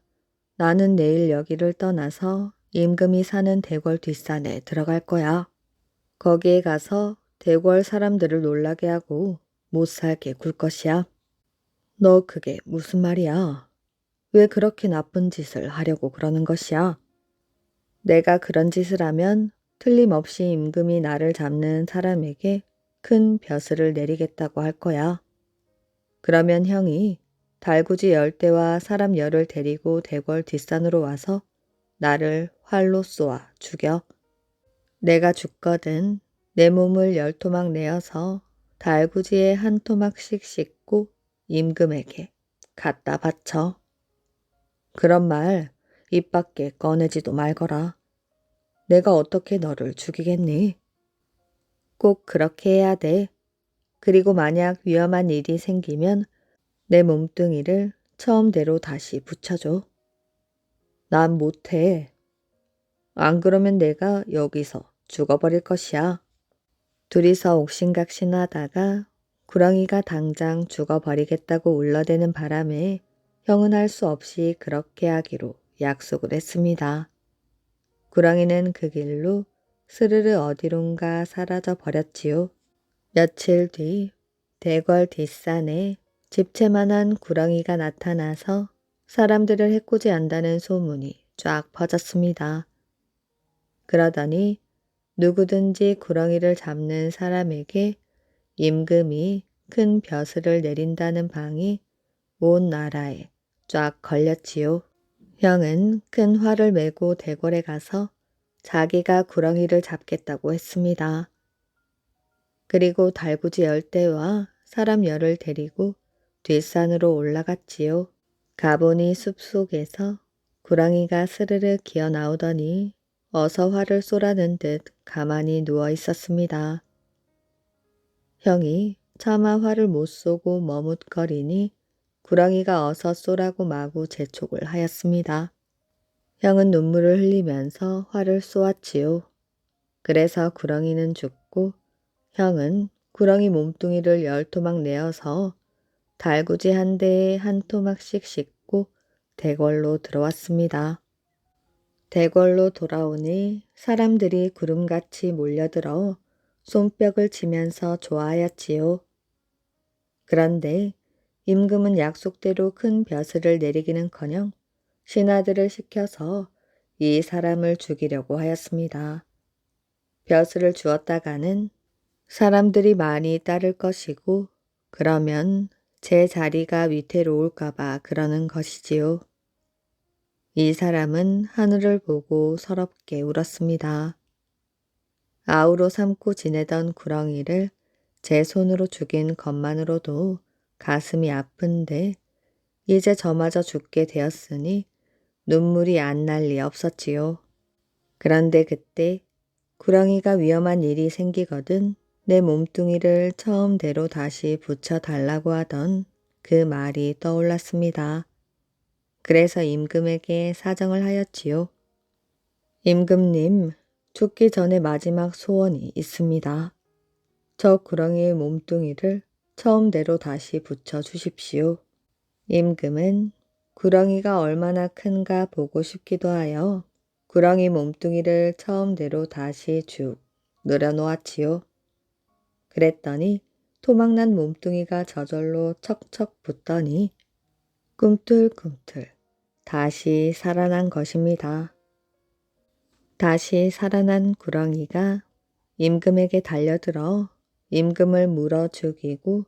나는 내일 여기를 떠나서 임금이 사는 대궐 뒷산에 들어갈 거야. 거기에 가서 대궐 사람들을 놀라게 하고 못 살게 굴 것이야. 너 그게 무슨 말이야? 왜 그렇게 나쁜 짓을 하려고 그러는 것이야? 내가 그런 짓을 하면 틀림없이 임금이 나를 잡는 사람에게 큰 벼슬을 내리겠다고 할 거야. 그러면 형이 달구지 10대와 사람 열을 데리고 대궐 뒷산으로 와서 나를 활로 쏘아 죽여. 내가 죽거든 내 몸을 10토막 내어서 달구지에 한 토막씩 씻고 임금에게 갖다 바쳐. 그런 말 입 밖에 꺼내지도 말거라. 내가 어떻게 너를 죽이겠니? 꼭 그렇게 해야 돼. 그리고 만약 위험한 일이 생기면 내 몸뚱이를 처음대로 다시 붙여줘. 난 못해. 안 그러면 내가 여기서 죽어버릴 것이야. 둘이서 옥신각신하다가 구렁이가 당장 죽어버리겠다고 울러대는 바람에 형은 할 수 없이 그렇게 하기로 약속을 했습니다. 구렁이는 그 길로 스르르 어디론가 사라져 버렸지요. 며칠 뒤 대궐 뒷산에 집채만한 구렁이가 나타나서 사람들을 해코지한다는 소문이 쫙 퍼졌습니다. 그러더니 누구든지 구렁이를 잡는 사람에게 임금이 큰 벼슬을 내린다는 방이 온 나라에 쫙 걸렸지요. 형은 큰 활을 메고 대궐에 가서 자기가 구렁이를 잡겠다고 했습니다. 그리고 달구지 10대와 사람 열을 데리고 뒷산으로 올라갔지요. 가보니 숲속에서 구렁이가 스르르 기어 나오더니 어서 활을 쏘라는 듯 가만히 누워 있었습니다. 형이 차마 활을 못 쏘고 머뭇거리니 구렁이가 어서 쏘라고 마구 재촉을 하였습니다. 형은 눈물을 흘리면서 활을 쏘았지요. 그래서 구렁이는 죽고 형은 구렁이 몸뚱이를 10토막 내어서 달구지 한 대에 한 토막씩 싣고 대궐로 들어왔습니다. 대궐로 돌아오니 사람들이 구름같이 몰려들어 손뼉을 치면서 좋아하였지요. 그런데 임금은 약속대로 큰 벼슬을 내리기는커녕 신하들을 시켜서 이 사람을 죽이려고 하였습니다. 벼슬을 주었다가는 사람들이 많이 따를 것이고 그러면 제 자리가 위태로울까봐 그러는 것이지요. 이 사람은 하늘을 보고 서럽게 울었습니다. 아우로 삼고 지내던 구렁이를 제 손으로 죽인 것만으로도 가슴이 아픈데 이제 저마저 죽게 되었으니 눈물이 안 날 리 없었지요. 그런데 그때 구렁이가 위험한 일이 생기거든 내 몸뚱이를 처음대로 다시 붙여달라고 하던 그 말이 떠올랐습니다. 그래서 임금에게 사정을 하였지요. 임금님, 죽기 전에 마지막 소원이 있습니다. 저 구렁이의 몸뚱이를 처음대로 다시 붙여주십시오. 임금은 구렁이가 얼마나 큰가 보고 싶기도 하여 구렁이 몸뚱이를 처음대로 다시 쭉 늘어놓았지요. 그랬더니 토막난 몸뚱이가 저절로 척척 붙더니 꿈틀꿈틀 다시 살아난 것입니다. 다시 살아난 구렁이가 임금에게 달려들어 임금을 물어 죽이고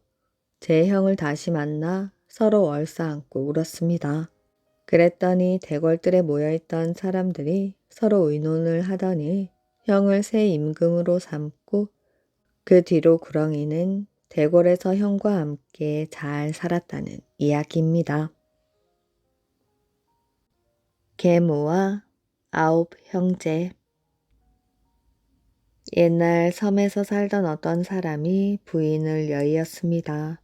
제 형을 다시 만나 서로 얼싸안고 울었습니다. 그랬더니 대궐들에 모여있던 사람들이 서로 의논을 하더니 형을 새 임금으로 삼고 그 뒤로 구렁이는 대궐에서 형과 함께 잘 살았다는 이야기입니다. 계모와 9 형제. 옛날 섬에서 살던 어떤 사람이 부인을 여의었습니다.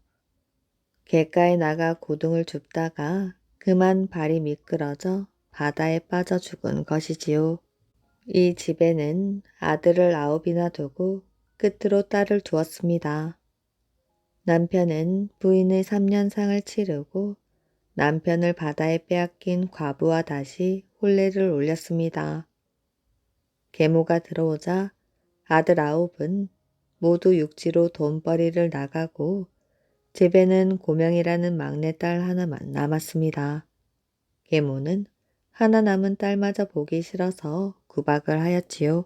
갯가에 나가 고등을 줍다가 그만 발이 미끄러져 바다에 빠져 죽은 것이지요. 이 집에는 아들을 9이나 두고 끝으로 딸을 두었습니다. 남편은 부인의 3년상을 치르고 남편을 바다에 빼앗긴 과부와 다시 혼례를 올렸습니다. 계모가 들어오자 아들 9은 모두 육지로 돈벌이를 나가고 집에는 고명이라는 막내딸 하나만 남았습니다. 계모는 하나 남은 딸마저 보기 싫어서 구박을 하였지요.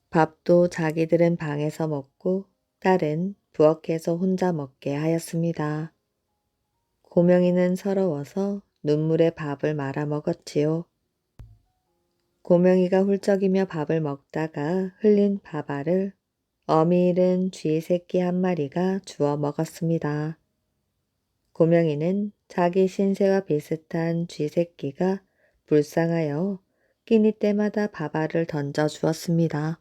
밥도 자기들은 방에서 먹고 딸은 부엌에서 혼자 먹게 하였습니다. 고명이는 서러워서 눈물에 밥을 말아 먹었지요. 고명이가 훌쩍이며 밥을 먹다가 흘린 밥알을 어미 잃은 쥐 새끼 한 마리가 주워 먹었습니다. 고명이는 자기 신세와 비슷한 쥐 새끼가 불쌍하여 끼니 때마다 밥알을 던져 주었습니다.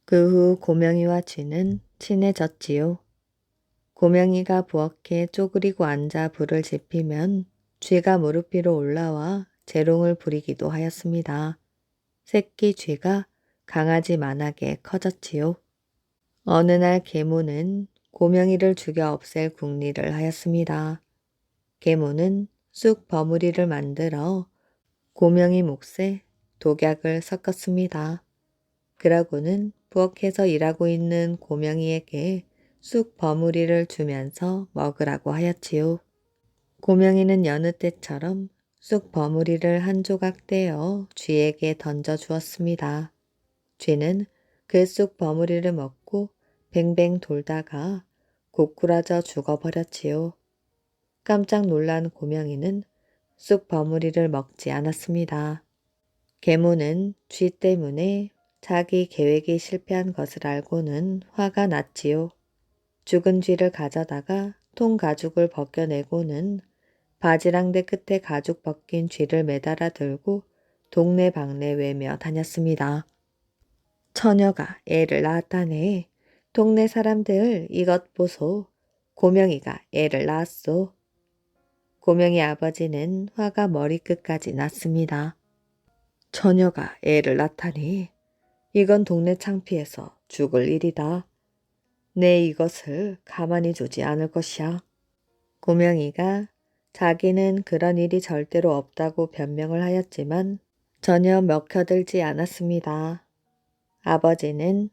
그 후 고명이와 쥐는 친해졌지요. 고명이가 부엌에 쪼그리고 앉아 불을 지피면 쥐가 무릎 위로 올라와 재롱을 부리기도 하였습니다. 새끼 쥐가 강아지만하게 커졌지요. 어느 날 계모는 고명이를 죽여 없앨 궁리를 하였습니다. 계모는 쑥 버무리를 만들어 고명이 몫에 독약을 섞었습니다. 그러고는 부엌에서 일하고 있는 고명이에게 쑥 버무리를 주면서 먹으라고 하였지요. 고명이는 여느 때처럼 쑥 버무리를 한 조각 떼어 쥐에게 던져 주었습니다. 쥐는 그 쑥 버무리를 먹고 뱅뱅 돌다가 고꾸라져 죽어버렸지요. 깜짝 놀란 고명이는 쑥 버무리를 먹지 않았습니다. 계모는 쥐 때문에 자기 계획이 실패한 것을 알고는 화가 났지요. 죽은 쥐를 가져다가 통 가죽을 벗겨내고는 바지랑대 끝에 가죽 벗긴 쥐를 매달아 들고 동네방네 외며 다녔습니다. 처녀가 애를 낳았다네. 동네 사람들 이것 보소. 고명이가 애를 낳았소. 고명이 아버지는 화가 머리끝까지 났습니다. 처녀가 애를 낳다니. 이건 동네 창피해서 죽을 일이다. 내 이것을 가만히 두지 않을 것이야. 고명이가 자기는 그런 일이 절대로 없다고 변명을 하였지만 전혀 먹혀들지 않았습니다. 아버지는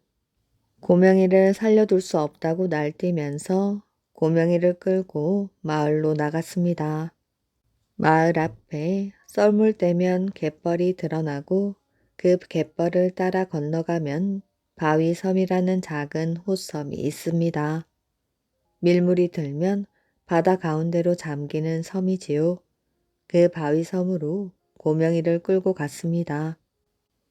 고명이를 살려둘 수 없다고 날뛰면서 고명이를 끌고 마을로 나갔습니다. 마을 앞에 썰물 떼면 갯벌이 드러나고 그 갯벌을 따라 건너가면 바위섬이라는 작은 호섬이 있습니다. 밀물이 들면 바다 가운데로 잠기는 섬이지요. 그 바위섬으로 고명이를 끌고 갔습니다.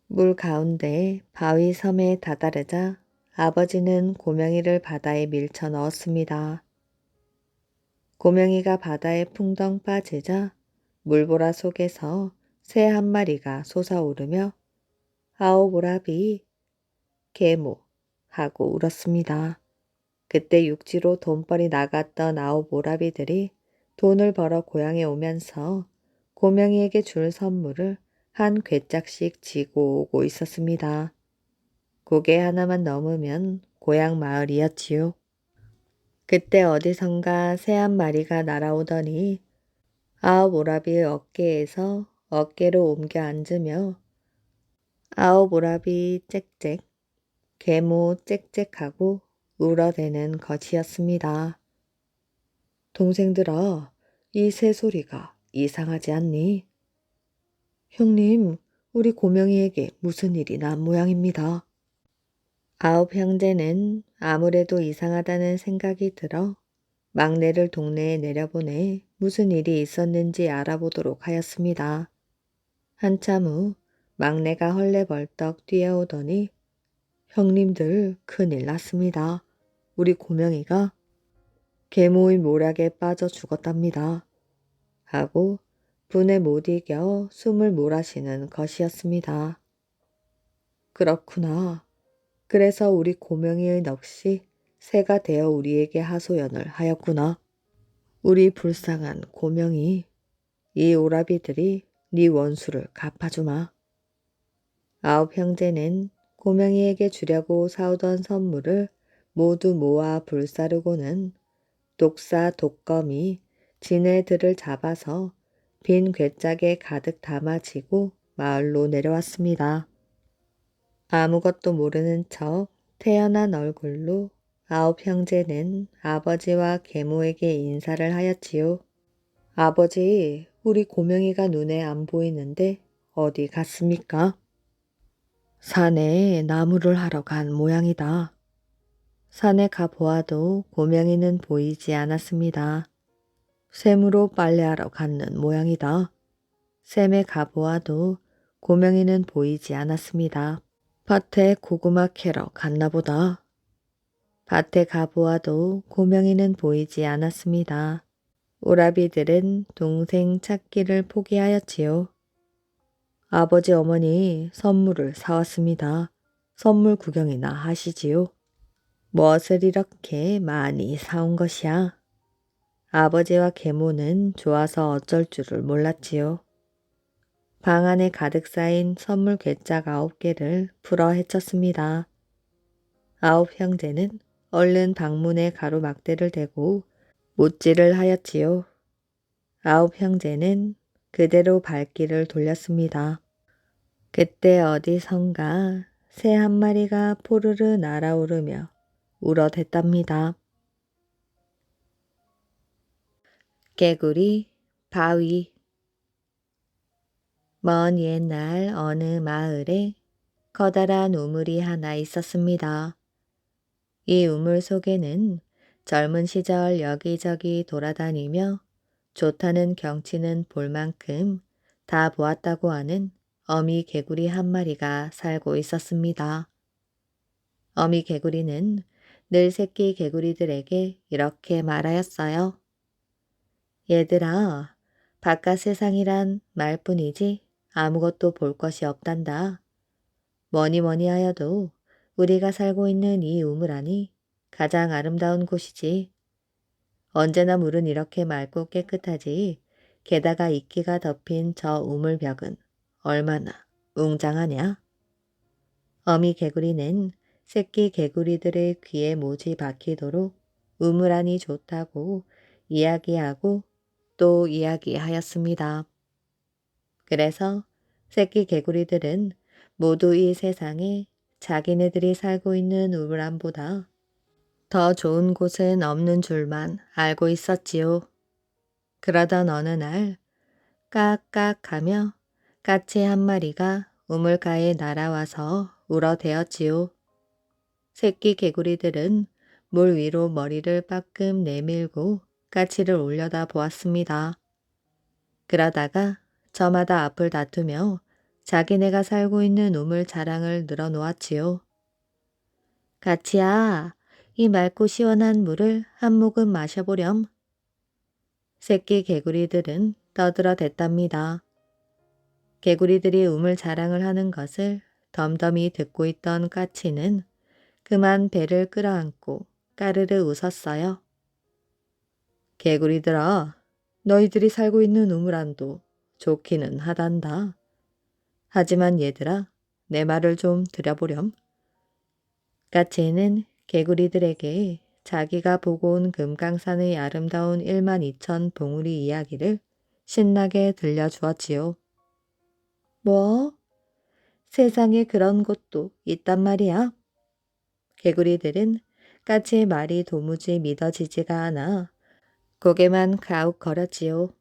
물 가운데 바위섬에 다다르자 아버지는 고명이를 바다에 밀쳐 넣었습니다. 고명이가 바다에 풍덩 빠지자 물보라 속에서 새 한 마리가 솟아오르며 아오보라비, 계모 하고 울었습니다. 그때 육지로 돈벌이 나갔던 아오보라비들이 돈을 벌어 고향에 오면서 고명이에게 줄 선물을 한 괵짝씩 지고 오고 있었습니다. 고개 하나만 넘으면 고향 마을이었지요. 그때 어디선가 새 한 마리가 날아오더니 아오보라비의 어깨에서 어깨로 옮겨 앉으며 아오보라비 짹짹, 계모 짹짹하고 울어대는 것이었습니다. 동생들아, 이 새소리가 이상하지 않니? 형님, 우리 고명이에게 무슨 일이 난 모양입니다. 아홉 형제는 아무래도 이상하다는 생각이 들어 막내를 동네에 내려보내 무슨 일이 있었는지 알아보도록 하였습니다. 한참 후 막내가 헐레벌떡 뛰어오더니 형님들 큰일 났습니다. 우리 고명이가 계모의 모략에 빠져 죽었답니다. 하고 분에 못 이겨 숨을 몰아쉬는 것이었습니다. 그렇구나. 그래서 우리 고명이의 넋이 새가 되어 우리에게 하소연을 하였구나. 우리 불쌍한 고명이 이 오라비들이 네 원수를 갚아주마. 아홉 형제는 고명이에게 주려고 사오던 선물을 모두 모아 불사르고는 독사 독검이 지네들을 잡아서 빈 괵짝에 가득 담아지고 마을로 내려왔습니다. 아무것도 모르는 척 태연한 얼굴로 아홉 형제는 아버지와 계모에게 인사를 하였지요. 아버지, 우리 고명이가 눈에 안 보이는데 어디 갔습니까? 산에 나무를 하러 간 모양이다. 산에 가 보아도 고명이는 보이지 않았습니다. 샘으로 빨래하러 갔는 모양이다. 샘에 가 보아도 고명이는 보이지 않았습니다. 밭에 고구마 캐러 갔나 보다. 밭에 가 보아도 고명이는 보이지 않았습니다. 오라비들은 동생 찾기를 포기하였지요. 아버지 어머니 선물을 사왔습니다. 선물 구경이나 하시지요. 무엇을 이렇게 많이 사온 것이야? 아버지와 계모는 좋아서 어쩔 줄을 몰랐지요. 방 안에 가득 쌓인 선물 괵짝 9개를 풀어 헤쳤습니다. 아홉 형제는 얼른 방문에 가로막대를 대고 못질을 하였지요. 아홉 형제는 그대로 발길을 돌렸습니다. 그때 어디선가 새 한 마리가 포르르 날아오르며 울어댔답니다. 개구리, 바위. 먼 옛날 어느 마을에 커다란 우물이 하나 있었습니다. 이 우물 속에는 젊은 시절 여기저기 돌아다니며 좋다는 경치는 볼 만큼 다 보았다고 하는 어미 개구리 한 마리가 살고 있었습니다. 어미 개구리는 늘 새끼 개구리들에게 이렇게 말하였어요. 얘들아, 바깥 세상이란 말뿐이지 아무것도 볼 것이 없단다. 뭐니 뭐니 하여도 우리가 살고 있는 이 우물 안이 가장 아름다운 곳이지. 언제나 물은 이렇게 맑고 깨끗하지. 게다가 이끼가 덮인 저 우물벽은 얼마나 웅장하냐. 어미 개구리는 새끼 개구리들의 귀에 못이 박히도록 우물 안이 좋다고 이야기하고 또 이야기하였습니다. 그래서 새끼 개구리들은 모두 이 세상에 자기네들이 살고 있는 우물안보다 더 좋은 곳은 없는 줄만 알고 있었지요. 그러던 어느 날 깍깍하며 까치 한 마리가 우물가에 날아와서 울어대었지요. 새끼 개구리들은 물 위로 머리를 빠끔 내밀고 까치를 올려다 보았습니다. 그러다가 저마다 앞을 다투며 자기네가 살고 있는 우물 자랑을 늘어놓았지요. 가치야, 이 맑고 시원한 물을 한 모금 마셔보렴. 새끼 개구리들은 떠들어댔답니다. 개구리들이 우물 자랑을 하는 것을 덤덤히 듣고 있던 까치는 그만 배를 끌어안고 까르르 웃었어요. 개구리들아, 너희들이 살고 있는 우물안도 좋기는 하단다. 하지만 얘들아, 내 말을 좀 들어보렴. 까치는 개구리들에게 자기가 보고 온 금강산의 아름다운 12,000 봉우리 이야기를 신나게 들려주었지요. 뭐? 세상에 그런 곳도 있단 말이야? 개구리들은 까치의 말이 도무지 믿어지지가 않아 고개만 가욱거렸지요.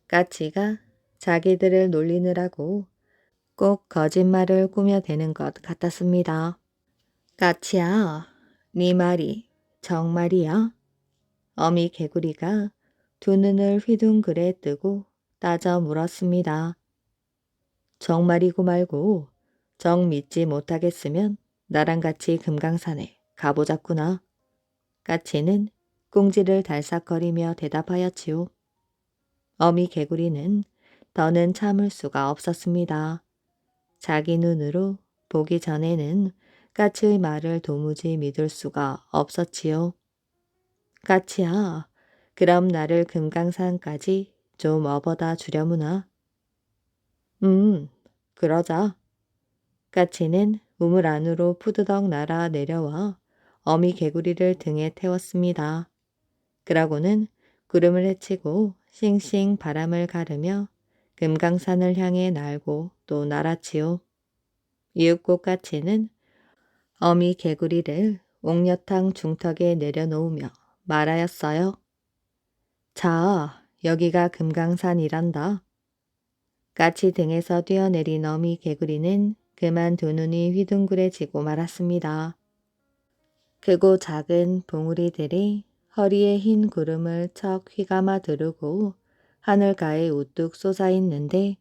까치가 자기들을 놀리느라고 꼭 거짓말을 꾸며대는 것 같았습니다. 까치야, 네 말이 정말이야? 어미 개구리가 두 눈을 휘둥그레 뜨고 따져 물었습니다. 정말이고 말고 정 믿지 못하겠으면 나랑 같이 금강산에 가보자꾸나. 까치는 꽁지를 달싹거리며 대답하였지요. 어미 개구리는 더는 참을 수가 없었습니다. 자기 눈으로 보기 전에는 까치의 말을 도무지 믿을 수가 없었지요. 까치야, 그럼 나를 금강산까지 좀 업어다 주려무나. 그러자. 까치는 우물 안으로 푸드덕 날아 내려와 어미 개구리를 등에 태웠습니다. 그러고는 구름을 헤치고 싱싱 바람을 가르며 금강산을 향해 날고 또 날았지요. 이윽고 까치는 어미 개구리를 옥녀탕 중턱에 내려놓으며 말하였어요. 자, 여기가 금강산이란다. 까치 등에서 뛰어내린 어미 개구리는 그만 두 눈이 휘둥그레지고 말았습니다. 크고 작은 봉우리들이 허리에 흰 구름을 척 휘감아 두르고 하늘가에 우뚝 솟아있는데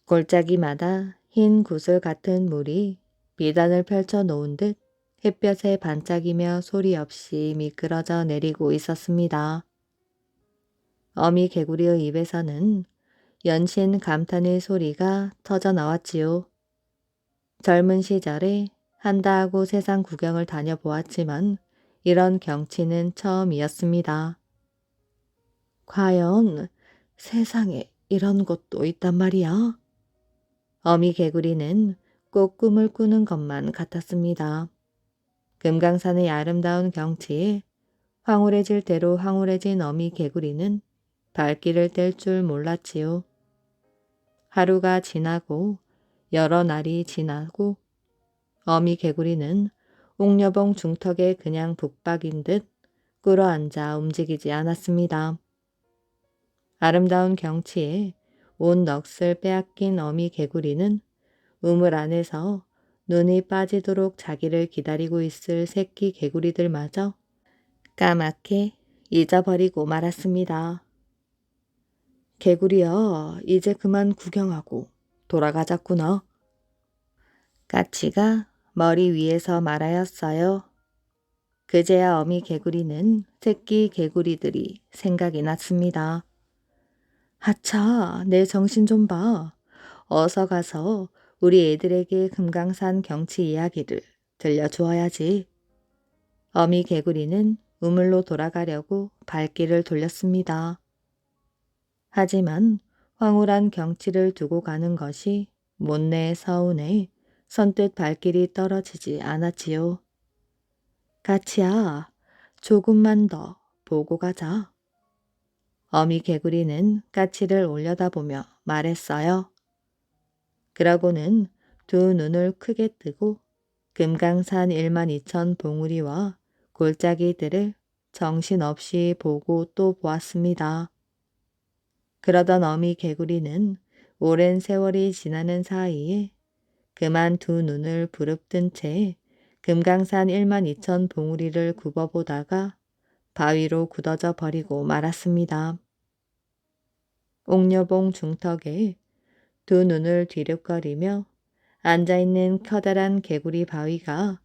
골짜기마다 흰 구슬 같은 물이 비단을 펼쳐 놓은 듯 햇볕에 반짝이며 소리 없이 미끄러져 내리고 있었습니다. 어미 개구리의 입에서는 연신 감탄의 소리가 터져 나왔지요. 젊은 시절에 한다하고 세상 구경을 다녀보았지만 이런 경치는 처음이었습니다. 과연 세상에 이런 곳도 있단 말이야? 어미 개구리는 꼭 꿈을 꾸는 것만 같았습니다. 금강산의 아름다운 경치에 황홀해질 대로 황홀해진 어미 개구리는 발길을 뗄 줄 몰랐지요. 하루가 지나고 여러 날이 지나고 어미 개구리는 옥녀봉 중턱에 그냥 북박인 듯 꿇어앉아 움직이지 않았습니다. 아름다운 경치에 온 넋을 빼앗긴 어미 개구리는 우물 안에서 눈이 빠지도록 자기를 기다리고 있을 새끼 개구리들마저 까맣게 잊어버리고 말았습니다. 개구리야, 이제 그만 구경하고 돌아가자꾸나. 까치가 머리 위에서 말하였어요. 그제야 어미 개구리는 새끼 개구리들이 생각이 났습니다. 하차, 내 정신 좀 봐. 어서 가서 우리 애들에게 금강산 경치 이야기를 들려주어야지. 어미 개구리는 우물로 돌아가려고 발길을 돌렸습니다. 하지만 황홀한 경치를 두고 가는 것이 못내 서운해 선뜻 발길이 떨어지지 않았지요. 까치야, 조금만 더 보고 가자. 어미 개구리는 까치를 올려다보며 말했어요. 그러고는 두 눈을 크게 뜨고 금강산 12,000 봉우리와 골짜기들을 정신없이 보고 또 보았습니다. 그러던 어미 개구리는 오랜 세월이 지나는 사이에 그만 두 눈을 부릅뜬 채 금강산 12,000 봉우리를 굽어보다가 바위로 굳어져 버리고 말았습니다. 옥녀봉 중턱에 두 눈을 뒤룩거리며 앉아있는 커다란 개구리 바위가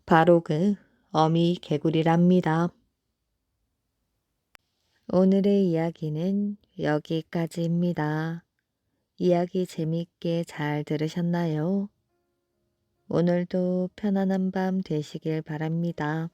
바로 그 어미 개구리랍니다. 오늘의 이야기는 여기까지입니다. 이야기 재밌게 잘 들으셨나요? 오늘도 편안한 밤 되시길 바랍니다.